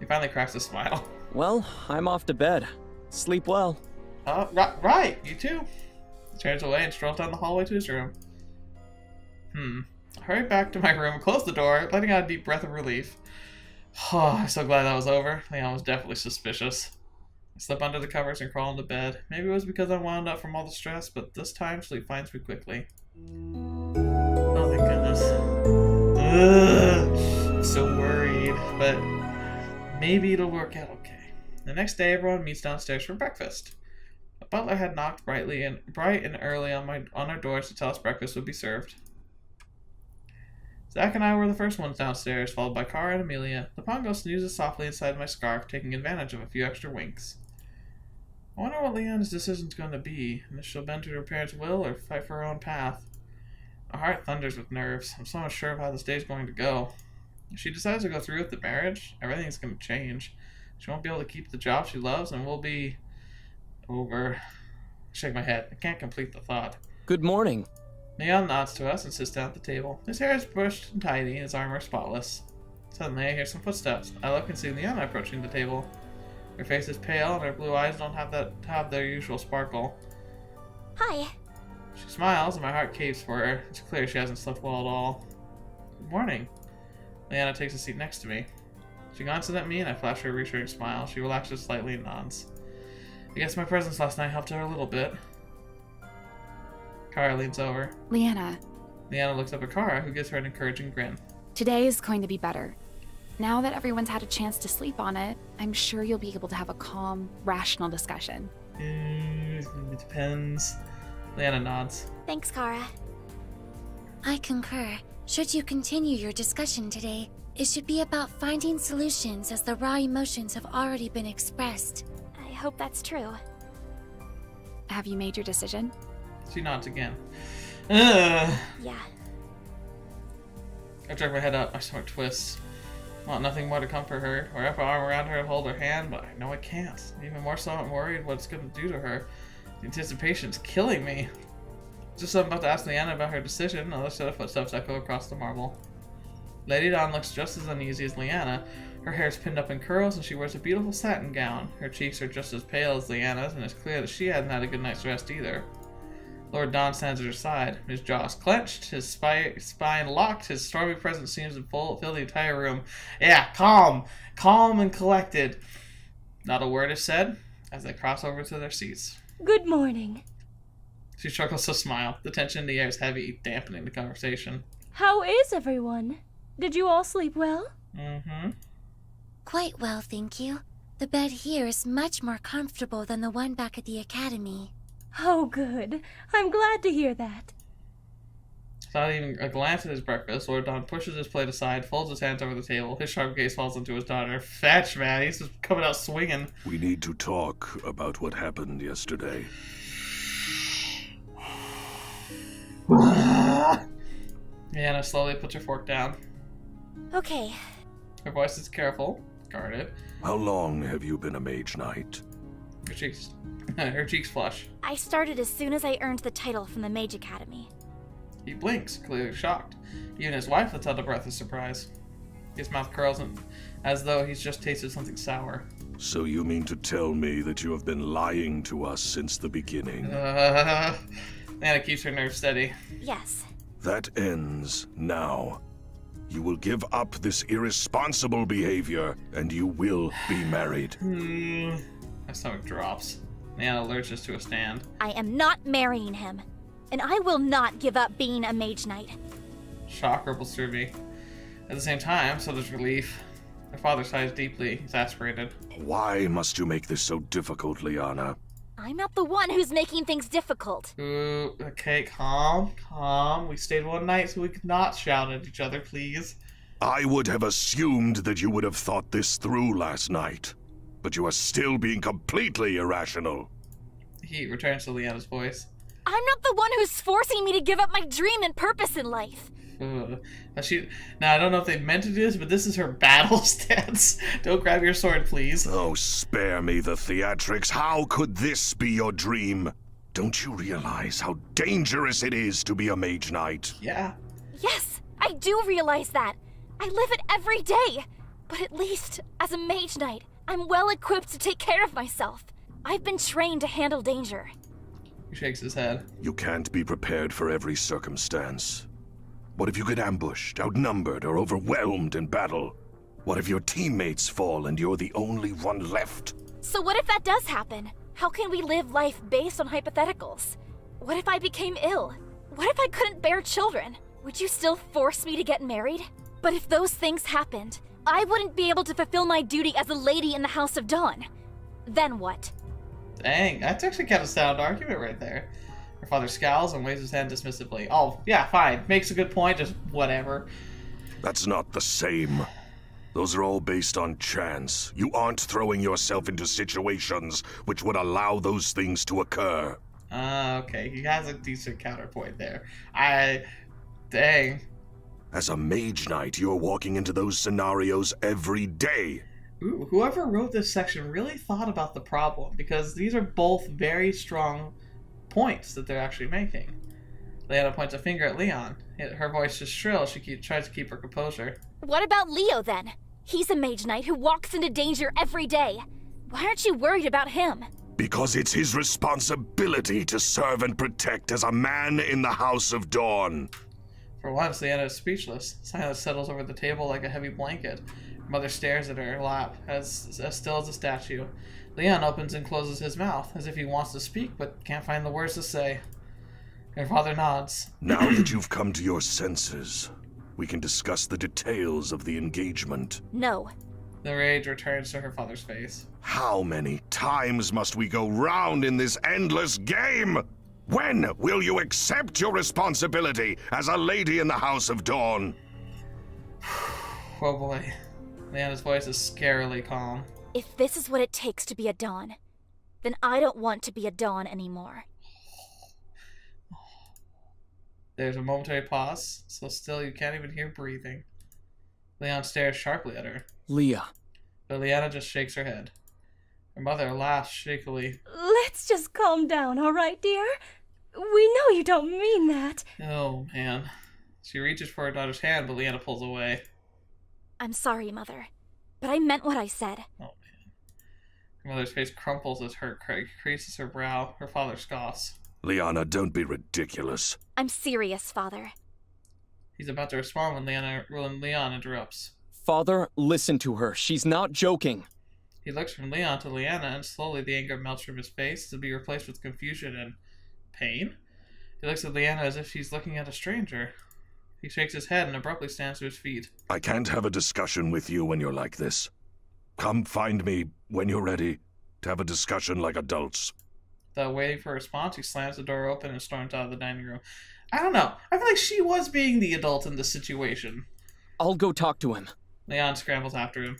He finally cracks a smile. Well, I'm off to bed. Sleep well. Right. You too. He turns away and strolls down the hallway to his room. I hurried back to my room, closed the door, letting out a deep breath of relief. Oh, I'm so glad that was over. Leon was definitely suspicious. I slip under the covers and crawl into bed. Maybe it was because I wound up from all the stress, but this time sleep finds me quickly. Oh, thank goodness. Ugh, I'm so worried, but maybe it'll work out okay. The next day, everyone meets downstairs for breakfast. A butler had knocked bright and early on our doors to tell us breakfast would be served. Zach and I were the first ones downstairs, followed by Kara and Amelia. The Pongo snoozes softly inside my scarf, taking advantage of a few extra winks. I wonder what Leanna's decision's going to be, and if she'll bend to her parents' will or fight for her own path. My heart thunders with nerves. I'm so unsure of how this day's going to go. If she decides to go through with the marriage, everything's going to change. She won't be able to keep the job she loves, and we'll be over. I shake my head. I can't complete the thought. Good morning. Leon nods to us and sits down at the table. His hair is brushed and tidy, and his armor is spotless. Suddenly, I hear some footsteps. I look and see Leanna approaching the table. Her face is pale, and her blue eyes don't have their usual sparkle. Hi. She smiles, and my heart caves for her. It's clear she hasn't slept well at all. Good morning. Leanna takes a seat next to me. She glances at me, and I flash her a reassuring smile. She relaxes slightly and nods. I guess my presence last night helped her a little bit. Kara leans over. Leanna, Leanna looks up at Kara, who gives her an encouraging grin. today is going to be better. Now that everyone's had a chance to sleep on it, I'm sure you'll be able to have a calm, rational discussion. It depends. Leanna nods. Thanks, Kara. I concur. Should you continue your discussion today, it should be about finding solutions as the raw emotions have already been expressed. I hope that's true. Have you made your decision? She nods again. Ugh. Yeah. I jerk my head up, my stomach twists. I want nothing more to comfort her, or wrap my arm around her and hold her hand, but I know I can't. Even more so, I'm worried what it's going to do to her. The anticipation's killing me. Just as I'm about to ask Leanna about her decision, another set of footsteps echo across the marble. Lady Dawn looks just as uneasy as Leanna. Her hair is pinned up in curls, and she wears a beautiful satin gown. Her cheeks are just as pale as Leanna's, and it's clear that she hadn't had a good night's rest either. Lord Don stands at her side, his jaws clenched, his spine locked, his stormy presence seems to fill the entire room. Yeah, calm and collected. Not a word is said as they cross over to their seats. Good morning. She struggles to smile. The tension in the air is heavy, dampening the conversation. How is everyone? Did you all sleep well? Mm-hmm. Quite well, thank you. The bed here is much more comfortable than the one back at the academy. Oh, good. I'm glad to hear that. Without even a glance at his breakfast, Lord Don pushes his plate aside, folds his hands over the table. His sharp gaze falls into his daughter. Fetch, man. He's just coming out swinging. We need to talk about what happened yesterday. Leanna slowly puts her fork down. Okay. Her voice is careful, guarded. How long have you been a mage knight? Her cheeks flush. I started as soon as I earned the title from the Mage Academy. He blinks, clearly shocked. Even his wife lets out a breath of surprise. His mouth curls as though he's just tasted something sour. So you mean to tell me that you have been lying to us since the beginning? Leanna keeps her nerves steady. Yes. That ends now. You will give up this irresponsible behavior, and you will be married. My stomach drops. Leanna lurches to a stand. I am not marrying him. And I will not give up being a mage knight. Shock ripples through me. At the same time, so does relief. Her father sighs deeply, exasperated. Why must you make this so difficult, Liana? I'm not the one who's making things difficult. Ooh, okay, calm. We stayed one night so we could not shout at each other, please. I would have assumed that you would have thought this through last night. But you are still being completely irrational. He returns to Leanna's voice. I'm not the one who's forcing me to give up my dream and purpose in life. Now, I don't know if they meant to do this, but this is her battle stance. Don't grab your sword, please. Oh, spare me the theatrics. How could this be your dream? Don't you realize how dangerous it is to be a mage knight? Yeah. Yes, I do realize that. I live it every day. But at least, as a mage knight, I'm well equipped to take care of myself. I've been trained to handle danger. He shakes his head. You can't be prepared for every circumstance. What if you get ambushed, outnumbered, or overwhelmed in battle? What if your teammates fall and you're the only one left? So what if that does happen? How can we live life based on hypotheticals? What if I became ill? What if I couldn't bear children? Would you still force me to get married? But if those things happened, I wouldn't be able to fulfill my duty as a lady in the House of Dawn. Then what? Dang, that's actually kind of a sound argument right there. Her father scowls and waves his hand dismissively. Oh, yeah, fine. Makes a good point, just whatever. That's not the same. Those are all based on chance. You aren't throwing yourself into situations which would allow those things to occur. Okay, he has a decent counterpoint there. Dang. As a mage knight, you're walking into those scenarios every day. Ooh, whoever wrote this section really thought about the problem, because these are both very strong points that they're actually making. Leanna points a finger at Leon. Her voice is shrill. She tries to keep her composure. What about Leo then? He's a mage knight who walks into danger every day. Why aren't you worried about him? Because it's his responsibility to serve and protect as a man in the House of Dawn. For once, Leanna is speechless. Silence settles over the table like a heavy blanket. Her mother stares at her lap, as still as a statue. Leon opens and closes his mouth, as if he wants to speak, but can't find the words to say. Her father nods. Now that you've come to your senses, we can discuss the details of the engagement. No. The rage returns to her father's face. How many times must we go round in this endless game? When will you accept your responsibility as a lady in the House of Dawn? Oh boy. Leanna's voice is scarily calm. If this is what it takes to be a Dawn, then I don't want to be a Dawn anymore. There's a momentary pause, so still you can't even hear breathing. Leon stares sharply at her, Leah. but Leanna just shakes her head. Her mother laughs shakily. Let's just calm down, all right, dear? We know you don't mean that. Oh, man. She reaches for her daughter's hand, but Leanna pulls away. I'm sorry, Mother, but I meant what I said. Oh, man. Her mother's face crumples as her creases her brow. Her father scoffs. Liana, don't be ridiculous. I'm serious, Father. He's about to respond when Leon interrupts. Father, listen to her. She's not joking. He looks from Leon to Leanna, and slowly the anger melts from his face to be replaced with confusion and pain. He looks at Leanna as if she's looking at a stranger. He shakes his head and abruptly stands to his feet. I can't have a discussion with you when you're like this. Come find me when you're ready to have a discussion like adults. Without waiting for a response, he slams the door open and storms out of the dining room. I don't know. I feel like she was being the adult in this situation. I'll go talk to him. Leon scrambles after him.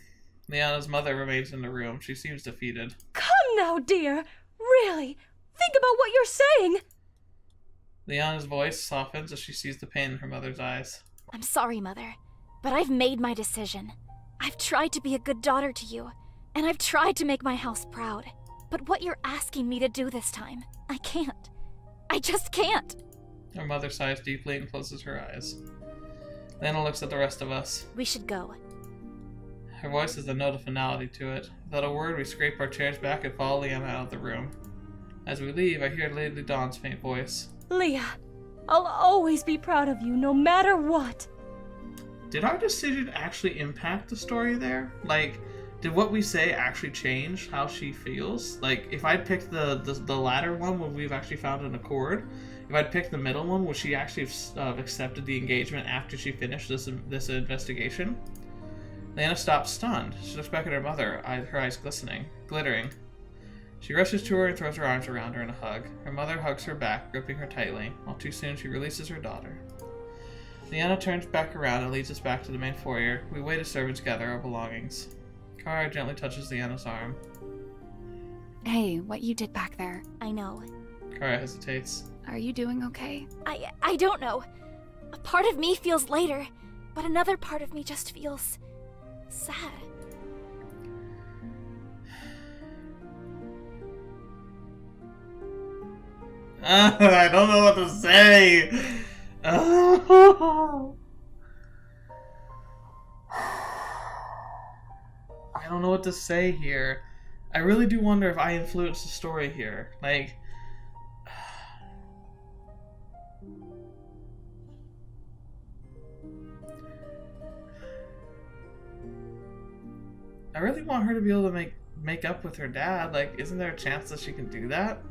Leanna's mother remains in the room. She seems defeated. Come now, dear. Really. Think about what you're saying. Leanna's voice softens as she sees the pain in her mother's eyes. I'm sorry, Mother, but I've made my decision. I've tried to be a good daughter to you, and I've tried to make my house proud. But what you're asking me to do this time, I can't. I just can't. Her mother sighs deeply and closes her eyes. Leanna looks at the rest of us. We should go. Her voice has a note of finality to it. Without a word, we scrape our chairs back and follow Leanna out of the room. As we leave, I hear Lady Dawn's faint voice. Leah, I'll always be proud of you, no matter what. Did our decision actually impact the story there? Like, did what we say actually change how she feels? Like, if I'd picked the latter one, would we have actually found an accord? If I'd picked the middle one, would she actually have accepted the engagement after she finished this investigation? Leanna stops stunned. She looks back at her mother, her eyes glittering. She rushes to her and throws her arms around her in a hug. Her mother hugs her back, gripping her tightly, while too soon she releases her daughter. Leanna turns back around and leads us back to the main foyer. We wait as servants gather our belongings. Kara gently touches Leanna's arm. Hey, what you did back there. I know. Kara hesitates. Are you doing okay? I don't know. A part of me feels lighter, but another part of me just feels sad. I don't know what to say. I don't know what to say here. I really do wonder if I influenced the story here. Like, I really want her to be able to make up with her dad. Like, isn't there a chance that she can do that?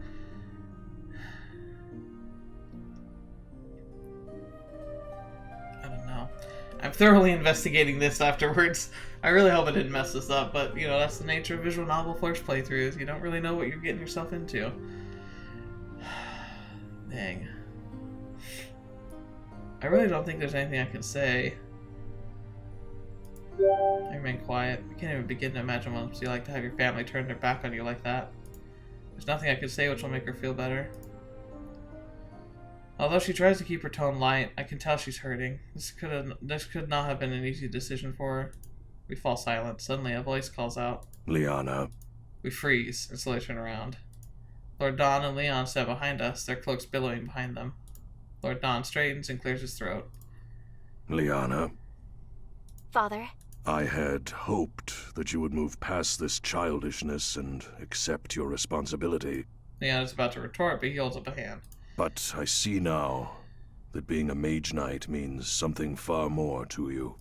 I don't know. I'm thoroughly investigating this afterwards. I really hope I didn't mess this up, but, you know, that's the nature of visual novel first playthroughs. You don't really know what you're getting yourself into. Dang. I really don't think there's anything I can say. I remain quiet. I can't even begin to imagine what it's like to have your family turn their back on you like that. There's nothing I can say which will make her feel better. Although she tries to keep her tone light, I can tell she's hurting. This could not have been an easy decision for her. We fall silent. Suddenly, a voice calls out. Liana. We freeze and slowly turn around. Lord Don and Leon stand behind us, their cloaks billowing behind them. Lord Don straightens and clears his throat. Liana. Father. I had hoped that you would move past this childishness and accept your responsibility. Leon is about to retort, but he holds up a hand. But I see now that being a mage knight means something far more to you.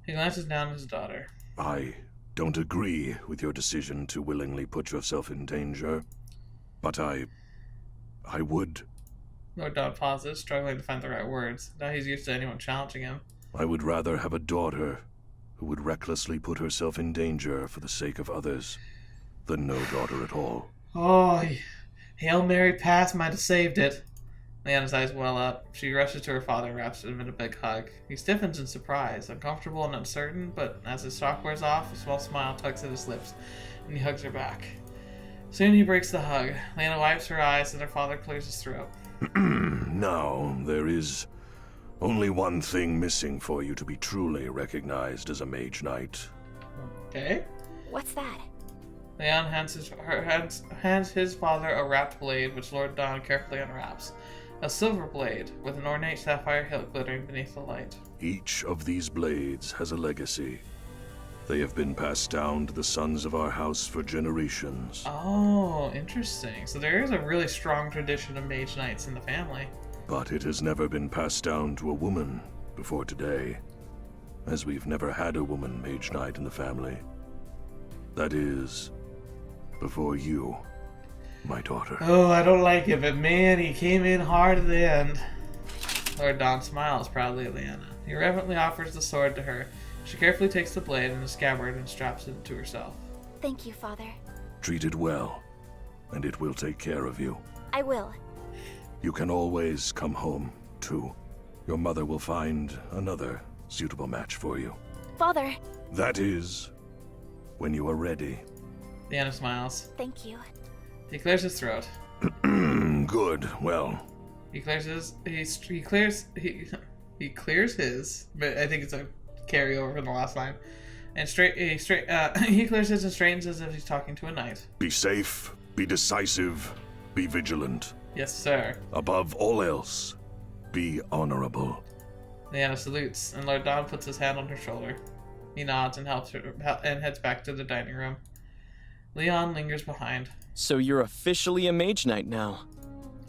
He glances down at his daughter. I don't agree with your decision to willingly put yourself in danger, but I would. Lord Don pauses, struggling to find the right words. Now he's used to anyone challenging him. I would rather have a daughter who would recklessly put herself in danger for the sake of others than no daughter at all. Oh, Hail Mary pass might have saved it. Leanna's eyes well up. She rushes to her father and wraps him in a big hug. He stiffens in surprise, uncomfortable and uncertain, but as his shock wears off, a small smile tugs at his lips, and he hugs her back. Soon he breaks the hug. Leanna wipes her eyes and her father clears his throat. Now, there is only one thing missing for you to be truly recognized as a mage knight. Okay. What's that? Leon hands his father a wrapped blade, which Lord Don carefully unwraps. A silver blade, with an ornate sapphire hilt glittering beneath the light. Each of these blades has a legacy. They have been passed down to the sons of our house for generations. Oh, interesting. So there is a really strong tradition of mage knights in the family. But it has never been passed down to a woman before today, as we've never had a woman mage knight in the family. That is, before you, my daughter. Oh, I don't like it, but man, he came in hard at the end. Lord Don smiles proudly at Leanna. He reverently offers the sword to her. She carefully takes the blade and the scabbard and straps it to herself. Thank you, Father. Treat it well, and it will take care of you. I will. You can always come home, too. Your mother will find another suitable match for you. Father. That is, when you are ready. Leanna smiles. Thank you. He clears his throat. Good. Well, He clears his. He clears his. But I think it's a carryover from the last line. And he clears his and straightens as if he's talking to a knight. be safe, be decisive, be vigilant. Yes, sir. Above all else, be honorable. Leanna salutes, and Lord Don puts his hand on her shoulder. He nods and helps her and heads back to the dining room. Leon lingers behind. So you're officially a mage knight now.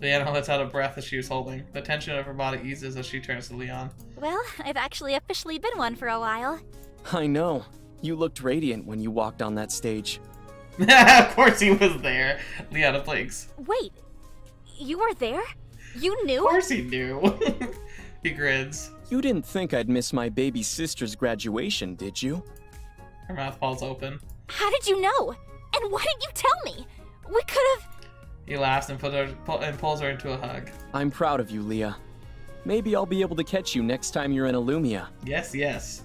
Leanna lets out a breath as she was holding. The tension of her body eases as she turns to Leon. Well, I've actually officially been one for a while. I know. You looked radiant when you walked on that stage. Of course he was there. Leanna blinks. Wait, you were there? You knew? Of course he knew. He grins. You didn't think I'd miss my baby sister's graduation, did you? Her mouth falls open. How did you know? And why didn't you tell me? We could have... He laughs and pulls her into a hug. I'm proud of you, Leah. Maybe I'll be able to catch you next time you're in Illumia. Yes, yes.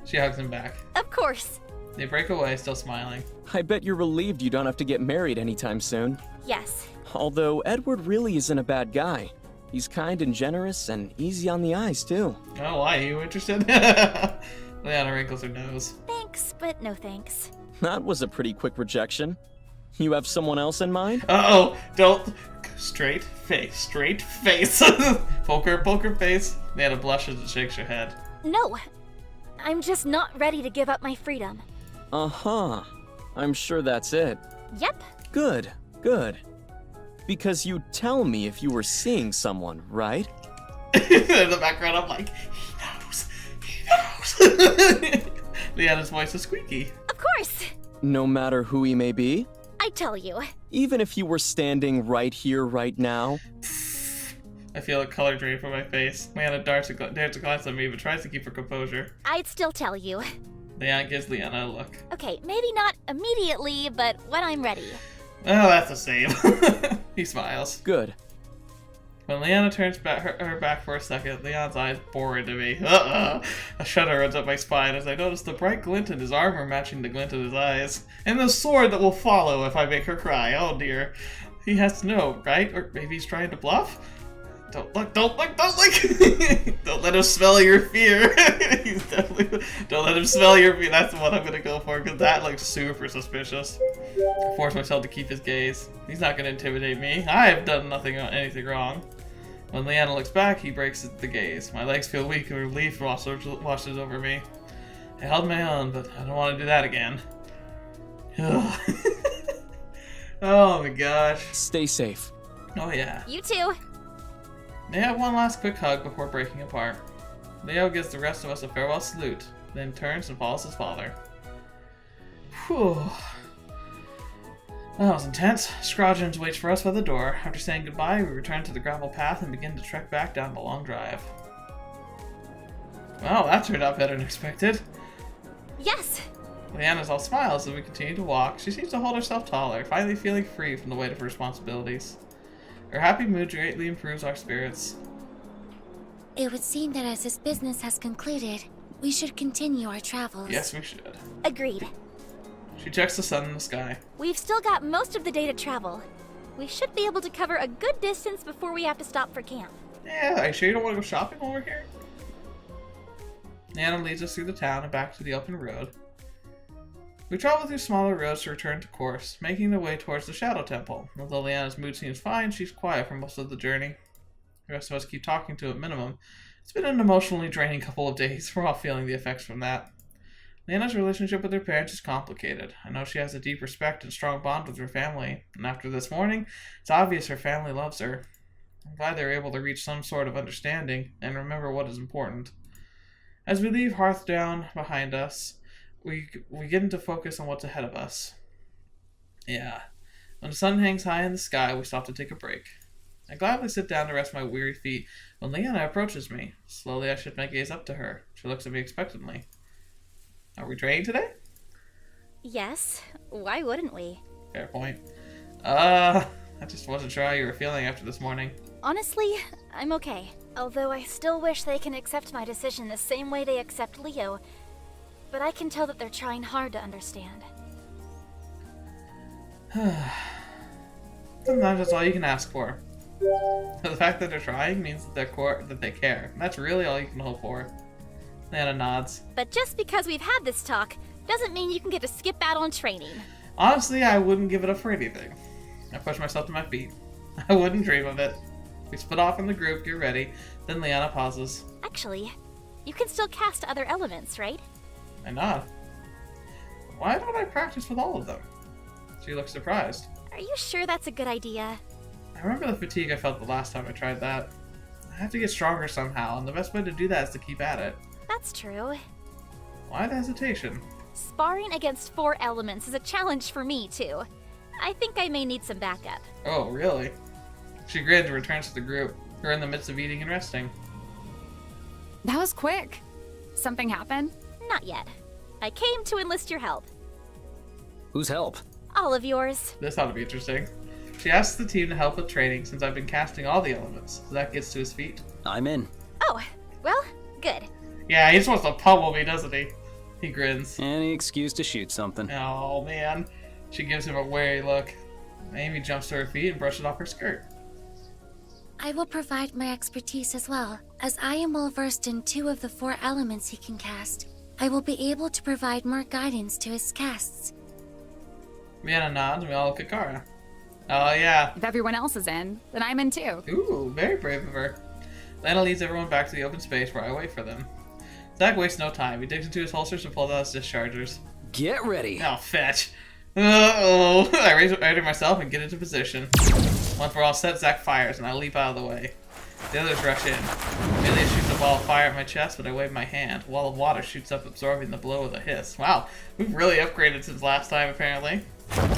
She hugs him back. Of course. They break away, still smiling. I bet you're relieved you don't have to get married anytime soon. Yes. Although Edward really isn't a bad guy. He's kind and generous and easy on the eyes, too. Oh, why? Are you interested? Leanna wrinkles her nose. Thanks, but no thanks. That was a pretty quick rejection. You have someone else in mind? Uh-oh! Don't... Straight face. Poker face. Leanna blushes and shakes her head. No. I'm just not ready to give up my freedom. Uh-huh. I'm sure that's it. Yep. Good. Because you'd tell me if you were seeing someone, right? In the background, I'm like, he knows. Leanna's voice is squeaky. Of course. No matter who he may be? I tell you. Even if you were standing right here, right now? I feel a color drain from my face. Leanna dares to glance at me, but tries to keep her composure. I'd still tell you. Leanna gives Leanna a look. Okay, maybe not immediately, but when I'm ready. Oh, that's the same. He smiles. Good. When Leanna turns her back for a second, Leon's eyes bore into me. A shudder runs up my spine as I notice the bright glint in his armor matching the glint in his eyes. And the sword that will follow if I make her cry. Oh dear. He has to know, right? Or maybe he's trying to bluff? Don't look! Don't let him smell your fear. He's definitely... Don't let him smell your fear. That's what I'm gonna go for, because that looks super suspicious. I force myself to keep his gaze. He's not gonna intimidate me. I have done anything wrong. When Leanna looks back, he breaks the gaze. My legs feel weak and relief washes over me. I held my own, but I don't want to do that again. Oh my gosh. Stay safe. Oh yeah. You too. They have one last quick hug before breaking apart. Leo gives the rest of us a farewell salute, then turns and follows his father. Whew. That was intense. Scrodgens waits for us by the door. After saying goodbye, we return to the gravel path and begin to trek back down the long drive. Well, that turned out better than expected. Yes! Leanna's all smiles as we continue to walk. She seems to hold herself taller, finally feeling free from the weight of her responsibilities. Her happy mood greatly improves our spirits. It would seem that as this business has concluded, we should continue our travels. Yes, we should. Agreed. She checks the sun in the sky. We've still got most of the day to travel. We should be able to cover a good distance before we have to stop for camp. Yeah, are you sure you don't want to go shopping while we're here? Leanna leads us through the town and back to the open road. We travel through smaller roads to return to course, making the way towards the Shadow Temple. Although Leanna's mood seems fine, she's quiet for most of the journey. The rest of us keep talking to a minimum. It's been an emotionally draining couple of days. We're all feeling the effects from that. Leanna's relationship with her parents is complicated. I know she has a deep respect and strong bond with her family, and after this morning, it's obvious her family loves her. I'm glad they were able to reach some sort of understanding and remember what is important. As we leave Hearthdown behind us, we get into focus on what's ahead of us. Yeah. When the sun hangs high in the sky, we stop to take a break. I gladly sit down to rest my weary feet when Leanna approaches me. Slowly I shift my gaze up to her. She looks at me expectantly. Are we training today? Yes. Why wouldn't we? Fair point. I just wasn't sure how you were feeling after this morning. Honestly, I'm okay. Although I still wish they can accept my decision the same way they accept Leo. But I can tell that they're trying hard to understand. Sometimes that's all you can ask for. The fact that they're trying means that they care. And that's really all you can hope for. Leanna nods. But just because we've had this talk doesn't mean you can get to skip out on training. Honestly, I wouldn't give it up for anything. I push myself to my feet. I wouldn't dream of it. We split off in the group, get ready. Then Leanna pauses. Actually, you can still cast other elements, right? I nod. Why don't I practice with all of them? She looks surprised. Are you sure that's a good idea? I remember the fatigue I felt the last time I tried that. I have to get stronger somehow, and the best way to do that is to keep at it. That's true. Why the hesitation? Sparring against 4 elements is a challenge for me, too. I think I may need some backup. Oh, really? She grins and returns to the group. We're in the midst of eating and resting. That was quick. Something happened? Not yet. I came to enlist your help. Whose help? All of yours. This ought to be interesting. She asks the team to help with training since I've been casting all the elements. So that gets to his feet. I'm in. Oh, well, good. Yeah, he just wants to pummel me, doesn't he? He grins. Any excuse to shoot something. Oh, man. She gives him a wary look. Amy jumps to her feet and brushes off her skirt. I will provide my expertise as well, as I am well versed in 2 of the 4 elements he can cast. I will be able to provide more guidance to his casts. Leanna nods and we all look at Kara. Oh, yeah. If everyone else is in, then I'm in too. Ooh, very brave of her. Leanna leads everyone back to the open space where I wait for them. Zach wastes no time. He digs into his holsters and pulls out his dischargers. Get ready. Oh, fetch. Uh-oh. I raise myself and get into position. Once we're all set, Zach fires and I leap out of the way. The others rush in. Amelia shoots a ball of fire at my chest, but I wave my hand. A wall of water shoots up, absorbing the blow with a hiss. Wow, we've really upgraded since last time, apparently.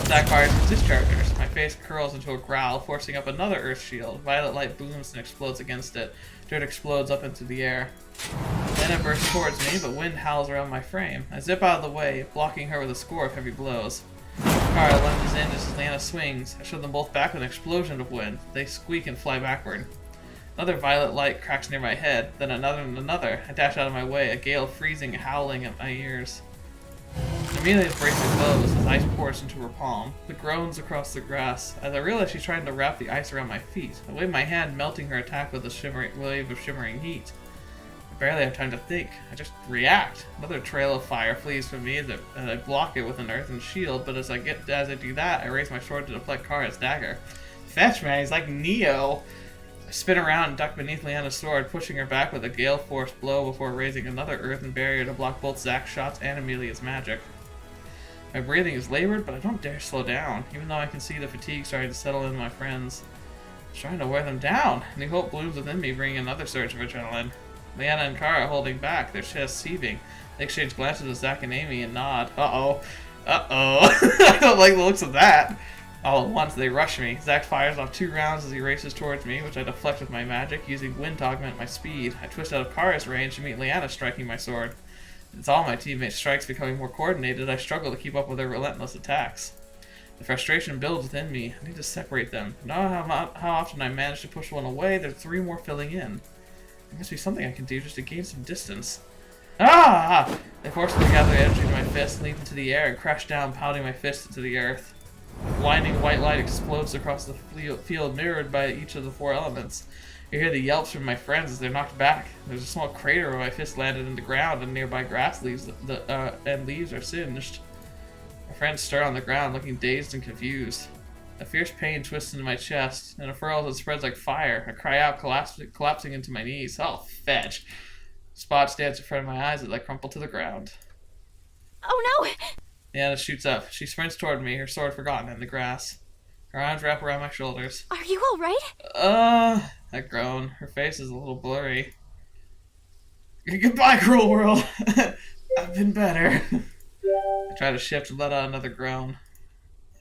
Zach fires his dischargers. My face curls into a growl, forcing up another earth shield. Violet light booms and explodes against it. Dirt explodes up into the air. Then it bursts towards me, but wind howls around my frame. I zip out of the way, blocking her with a score of heavy blows. Kara lunges in as Leanna swings. I shove them both back with an explosion of wind. They squeak and fly backward. Another violet light cracks near my head, then another and another. I dash out of my way, a gale freezing howling at my ears. Amelia's bracelet glows as ice pours into her palm. The groans across the grass as I realize she's trying to wrap the ice around my feet. I wave my hand, melting her attack with a wave of shimmering heat. I barely have time to think. I just react. Another trail of fire flees from me as I block it with an earthen shield, but as I do that, I raise my sword to deflect Kara's dagger. Fetch, man, he's like Neo. I spin around and duck beneath Leanna's sword, pushing her back with a gale-force blow before raising another earthen barrier to block both Zach's shots and Amelia's magic. My breathing is labored, but I don't dare slow down, even though I can see the fatigue starting to settle in my friends. I'm trying to wear them down. New hope blooms within me, bringing another surge of adrenaline. Leanna and Kara holding back, their chests heaving. They exchange glances with Zach and Amy and nod. Uh-oh. Uh-oh. I don't like the looks of that. All at once, they rush me. Zack fires off 2 rounds as he races towards me, which I deflect with my magic, using wind to augment my speed. I twist out of Kara's range to meet Leanna striking my sword. As all my teammates' strikes becoming more coordinated, I struggle to keep up with their relentless attacks. The frustration builds within me. I need to separate them. Now how often I manage to push one away, there's 3 more filling in. There must be something I can do just to gain some distance. Ah! They force me to gather energy to my fist, leap into the air, and crash down, pounding my fist into the earth. Blinding white light explodes across the field, mirrored by each of the 4 elements. You hear the yelps from my friends as they're knocked back. There's a small crater where my fist landed in the ground, and nearby grass leaves and leaves are singed. My friends stir on the ground, looking dazed and confused. A fierce pain twists into my chest, and a furrow that spreads like fire. I cry out, collapsing into my knees. Oh, fetch! Spot stands in front of my eyes as I crumple to the ground. Oh no! Leanna shoots up. She sprints toward me, her sword forgotten in the grass. Her arms wrap around my shoulders. Are you alright? I groan. Her face is a little blurry. Goodbye, cruel world! I've been better. I try to shift and let out another groan.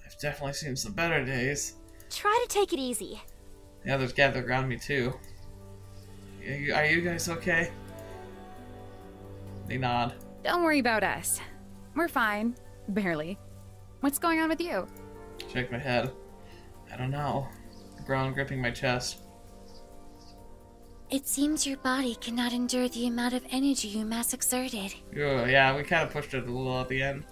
I've definitely seen some better days. Try to take it easy. The others gather around me too. Are you guys okay? They nod. Don't worry about us. We're fine. Barely. What's going on with you? Shake my head. I don't know. I groan, gripping my chest. It seems your body cannot endure the amount of energy you mass exerted. Yeah, we kind of pushed it a little at the end.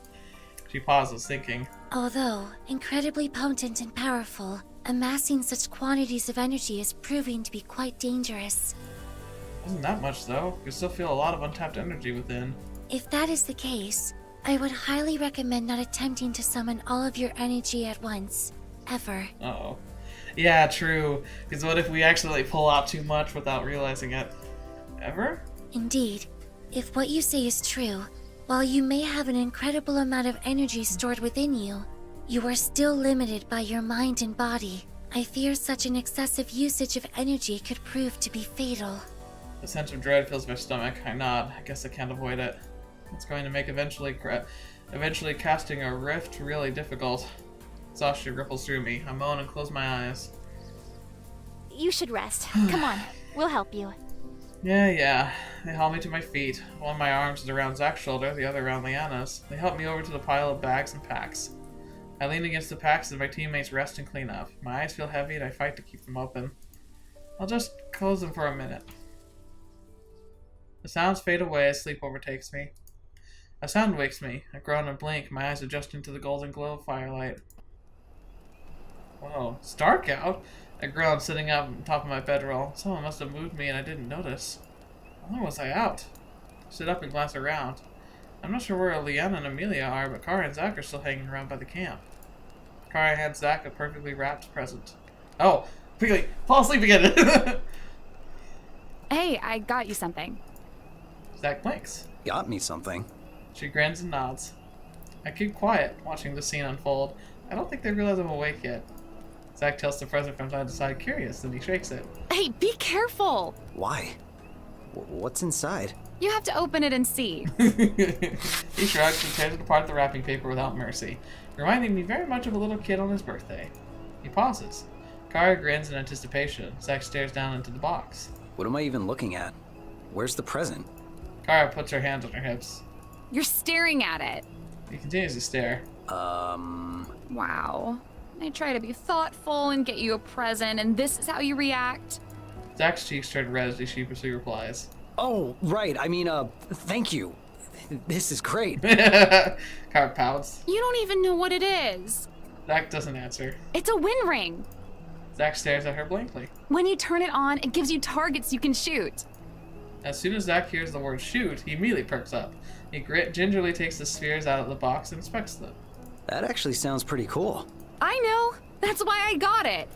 She pauses, thinking. Although incredibly potent and powerful, amassing such quantities of energy is proving to be quite dangerous. Wasn't that much, though. You still feel a lot of untapped energy within. If that is the case, I would highly recommend not attempting to summon all of your energy at once. Ever. Uh-oh. Yeah, true. Because what if we accidentally pull out too much without realizing it? Ever? Indeed. If what you say is true, while you may have an incredible amount of energy stored within you, you are still limited by your mind and body. I fear such an excessive usage of energy could prove to be fatal. A sense of dread fills my stomach. I nod. I guess I can't avoid it. It's going to make eventually casting a rift really difficult. Exhaustion ripples through me. I moan and close my eyes. You should rest. Come on, we'll help you. Yeah. They haul me to my feet. One of my arms is around Zack's shoulder, the other around Leanna's. They help me over to the pile of bags and packs. I lean against the packs as my teammates rest and clean up. My eyes feel heavy and I fight to keep them open. I'll just close them for a minute. The sounds fade away as sleep overtakes me. A sound wakes me. I groan and blink, my eyes adjusting to the golden glow of firelight. Whoa, it's dark out. I groan, sitting up on top of my bedroll. Someone must have moved me and I didn't notice. How long was I out? I sit up and glance around. I'm not sure where Leanna and Amelia are, but Kara and Zack are still hanging around by the camp. Kara hands Zack a perfectly wrapped present. Oh, quickly, fall asleep again! Hey, I got you something. Zack blinks. Got me something. She grins and nods. I keep quiet, watching the scene unfold. I don't think they realize I'm awake yet. Zack tilts the present from side to side, curious, then he shakes it. Hey, be careful! Why? What's inside? You have to open it and see. He shrugs and tears apart the wrapping paper without mercy, reminding me very much of a little kid on his birthday. He pauses. Kara grins in anticipation. Zack stares down into the box. What am I even looking at? Where's the present? Kara puts her hands on her hips. You're staring at it. He continues to stare. Wow. I try to be thoughtful and get you a present, and this is how you react? Zack's cheeks turn red as he sheepishly replies. Oh, right. I mean, thank you. This is great. Kara pouts. You don't even know what it is. Zack doesn't answer. It's a wind ring. Zack stares at her blankly. When you turn it on, it gives you targets you can shoot. As soon as Zack hears the word shoot, he immediately perks up. He gingerly takes the spheres out of the box and inspects them. That actually sounds pretty cool. I know. That's why I got it.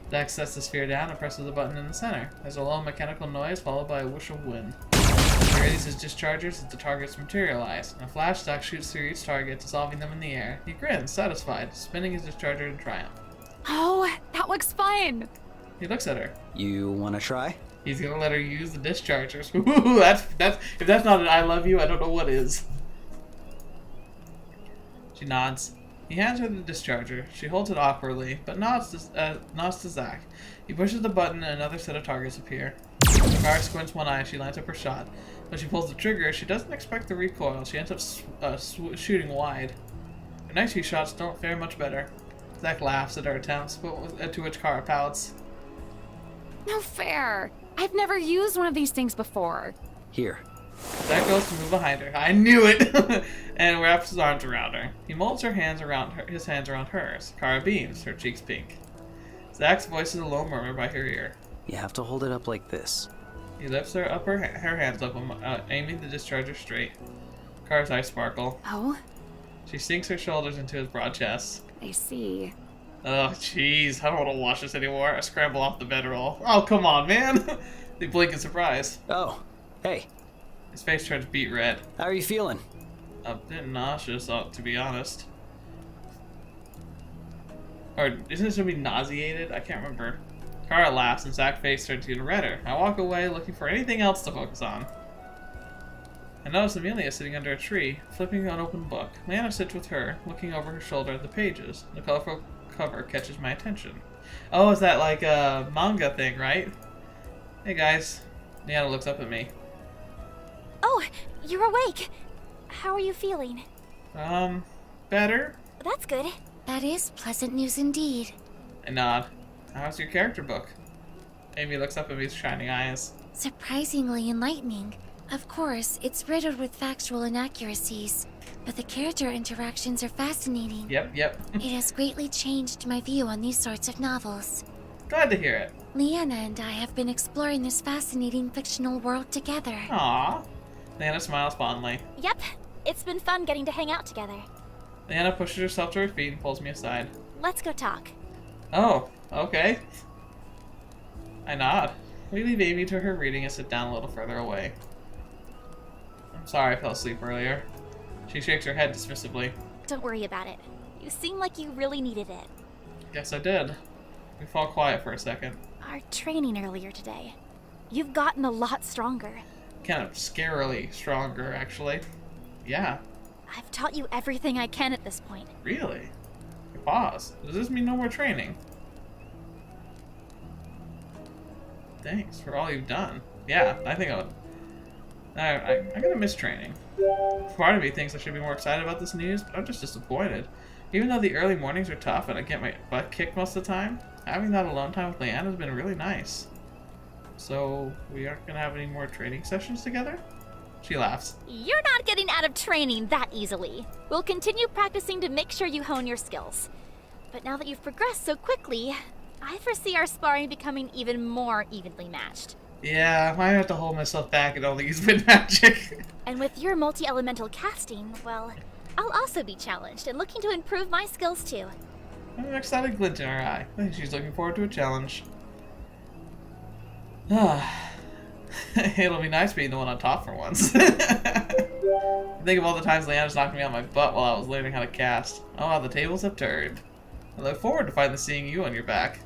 Zack sets the sphere down and presses the button in the center. There's a low mechanical noise followed by a whoosh of wind. He releases dischargers as the targets materialize. A flash Zack shoots through each target, dissolving them in the air. He grins, satisfied, spinning his discharger in triumph. Oh, that looks fun. He looks at her. You wanna try? He's gonna let her use the dischargers. Ooh, that's if that's not an I love you, I don't know what is. She nods. He hands her the discharger. She holds it awkwardly, but nods to Zach. He pushes the button and another set of targets appear. Kara squints one eye as she lines up her shot. When she pulls the trigger, she doesn't expect the recoil. She ends up shooting wide. Her next few shots don't fare much better. Zach laughs at her attempts, but to which Kara pouts. No fair. I've never used one of these things before. Here. Zach goes to move behind her. I knew it! And wraps his arms around her. He molds his hands around hers. Kara beams, her cheeks pink. Zach's voice is a low murmur by her ear. You have to hold it up like this. He lifts her hands up, aiming the discharger straight. Kara's eyes sparkle. Oh? She sinks her shoulders into his broad chest. I see. Oh, jeez. I don't want to watch this anymore. I scramble off the bedroll. Oh, come on, man. They blink in surprise. Oh, hey. His face turns beet red. How are you feeling? A bit nauseous, to be honest. Or isn't it supposed to be nauseated? I can't remember. Kara laughs and Zach's face turns even redder. I walk away looking for anything else to focus on. I notice Amelia sitting under a tree, flipping an open book. Leanna sits with her, looking over her shoulder at the pages. The colorful cover catches my attention. Oh, is that like a manga thing, right? Hey guys. Leanna looks up at me. Oh, you're awake. How are you feeling? Better? That's good. That is pleasant news indeed. I nod. How's your character book? Amy looks up at me with shining eyes. Surprisingly enlightening. Of course, it's riddled with factual inaccuracies, but the character interactions are fascinating. Yep. It has greatly changed my view on these sorts of novels. Glad to hear it. Leanna and I have been exploring this fascinating fictional world together. Aww. Leanna smiles fondly. Yep, it's been fun getting to hang out together. Leanna pushes herself to her feet and pulls me aside. Let's go talk. Oh, okay. I nod. We leave Amy to her reading and sit down a little further away. I'm sorry I fell asleep earlier. She shakes her head dismissively. Don't worry about it. You seem like you really needed it. Guess I did. We fall quiet for a second. Our training earlier today. You've gotten a lot stronger. Kind of scarily stronger, actually. Yeah. I've taught you everything I can at this point. Really? Pause. Does this mean no more training? Thanks for all you've done. Yeah, I think I'm gonna miss training. Part of me thinks I should be more excited about this news, but I'm just disappointed. Even though the early mornings are tough and I get my butt kicked most of the time, having that alone time with Leanna has been really nice. So, we aren't gonna have any more training sessions together? She laughs. You're not getting out of training that easily. We'll continue practicing to make sure you hone your skills. But now that you've progressed so quickly, I foresee our sparring becoming even more evenly matched. Yeah, I might have to hold myself back and only use wind magic. And with your multi-elemental casting, well, I'll also be challenged and looking to improve my skills too. An excited glint in her eye. I think she's looking forward to a challenge. It'll be nice being the one on top for once. Think of all the times Leanna's knocked me on my butt while I was learning how to cast. Oh, how the tables have turned. I look forward to finally seeing you on your back.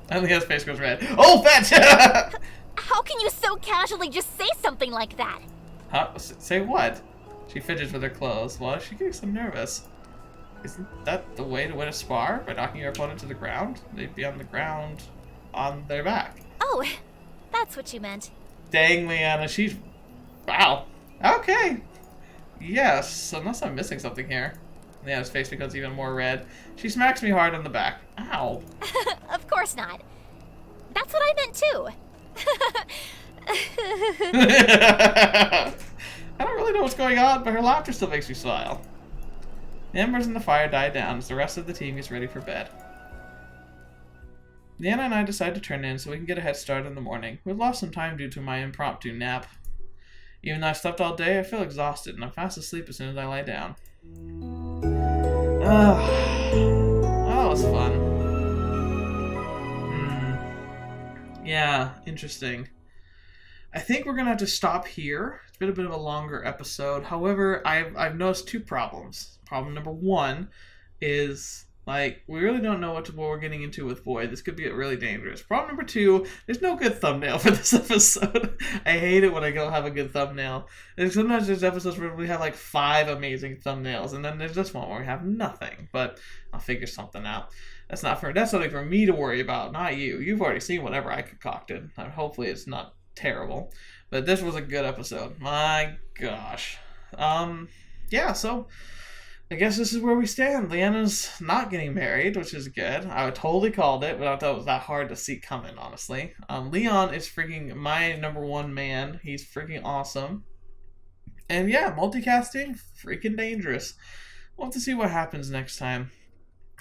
And Leanna's face goes red. Oh, fetch! How can you so casually just say something like that? Huh? Say what? She fidgets with her clothes. Why is she getting so nervous? Isn't that the way to win a spar? By knocking your opponent to the ground? They'd be on the ground on their back. Oh, that's what you meant. Dang, Leanna, she's... Wow. Okay. Yes, unless I'm missing something here. Leanna's face becomes even more red. She smacks me hard on the back. Ow. Of course not. That's what I meant too. I don't really know what's going on, but her laughter still makes me smile. The embers in the fire die down as the rest of the team gets ready for bed. Leanna and I decide to turn in so we can get a head start in the morning. We've lost some time due to my impromptu nap. Even though I slept all day, I feel exhausted and I'm fast asleep as soon as I lie down. That was fun. Yeah, interesting. I think we're gonna have to stop here. It's been a bit of a longer episode. However, I've noticed two problems. Problem number one is Like, we really don't know what we're getting into with Void. This could be really dangerous. Problem number 2, there's no good thumbnail for this episode. I hate it when I don't have a good thumbnail. And sometimes there's episodes where we have like 5 amazing thumbnails, and then there's this one where we have nothing. But I'll figure something out. That's something for me to worry about, not you. You've already seen whatever I concocted. Hopefully it's not terrible. But this was a good episode. My gosh. Yeah, so I guess this is where we stand. Leanna's not getting married, which is good. I totally called it, but I thought it was that hard to see coming, honestly. Leon is freaking my #1 man. He's freaking awesome. And yeah, multicasting, freaking dangerous. We'll have to see what happens next time.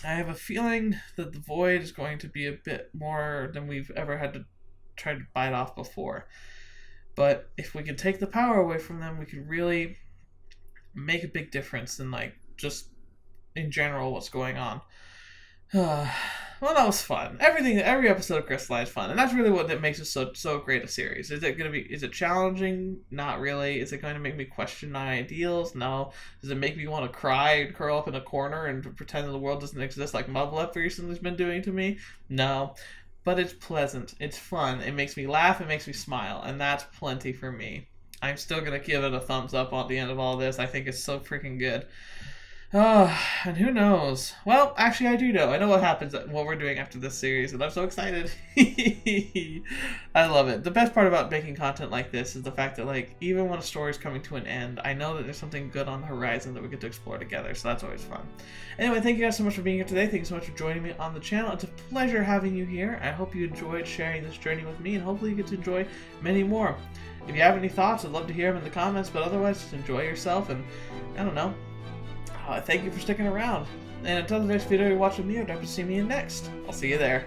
I have a feeling that the Void is going to be a bit more than we've ever had to try to bite off before. But if we could take the power away from them, we could really make a big difference in, like, just in general what's going on. Well, that was fun. Every episode of Crystalline is fun, and that's really what makes it so great a series. Is it challenging? Not really. Is it going to make me question my ideals? No. Does it make me want to cry and curl up in a corner and pretend that the world doesn't exist like Mublep recently has been doing to me? No. But it's pleasant. It's fun. It makes me laugh. It makes me smile, and that's plenty for me. I'm still going to give it a thumbs up at the end of all this. I think it's so freaking good. And who knows? Well, actually, I do know. I know what happens, what we're doing after this series, and I'm so excited. I love it. The best part about making content like this is the fact that, like, even when a story's coming to an end, I know that there's something good on the horizon that we get to explore together, so that's always fun. Anyway, thank you guys so much for being here today. Thank you so much for joining me on the channel. It's a pleasure having you here. I hope you enjoyed sharing this journey with me, and hopefully you get to enjoy many more. If you have any thoughts, I'd love to hear them in the comments, but otherwise, just enjoy yourself, and I don't know. Thank you for sticking around. And until the next video you're watching me, or don't have to see me in next. I'll see you there.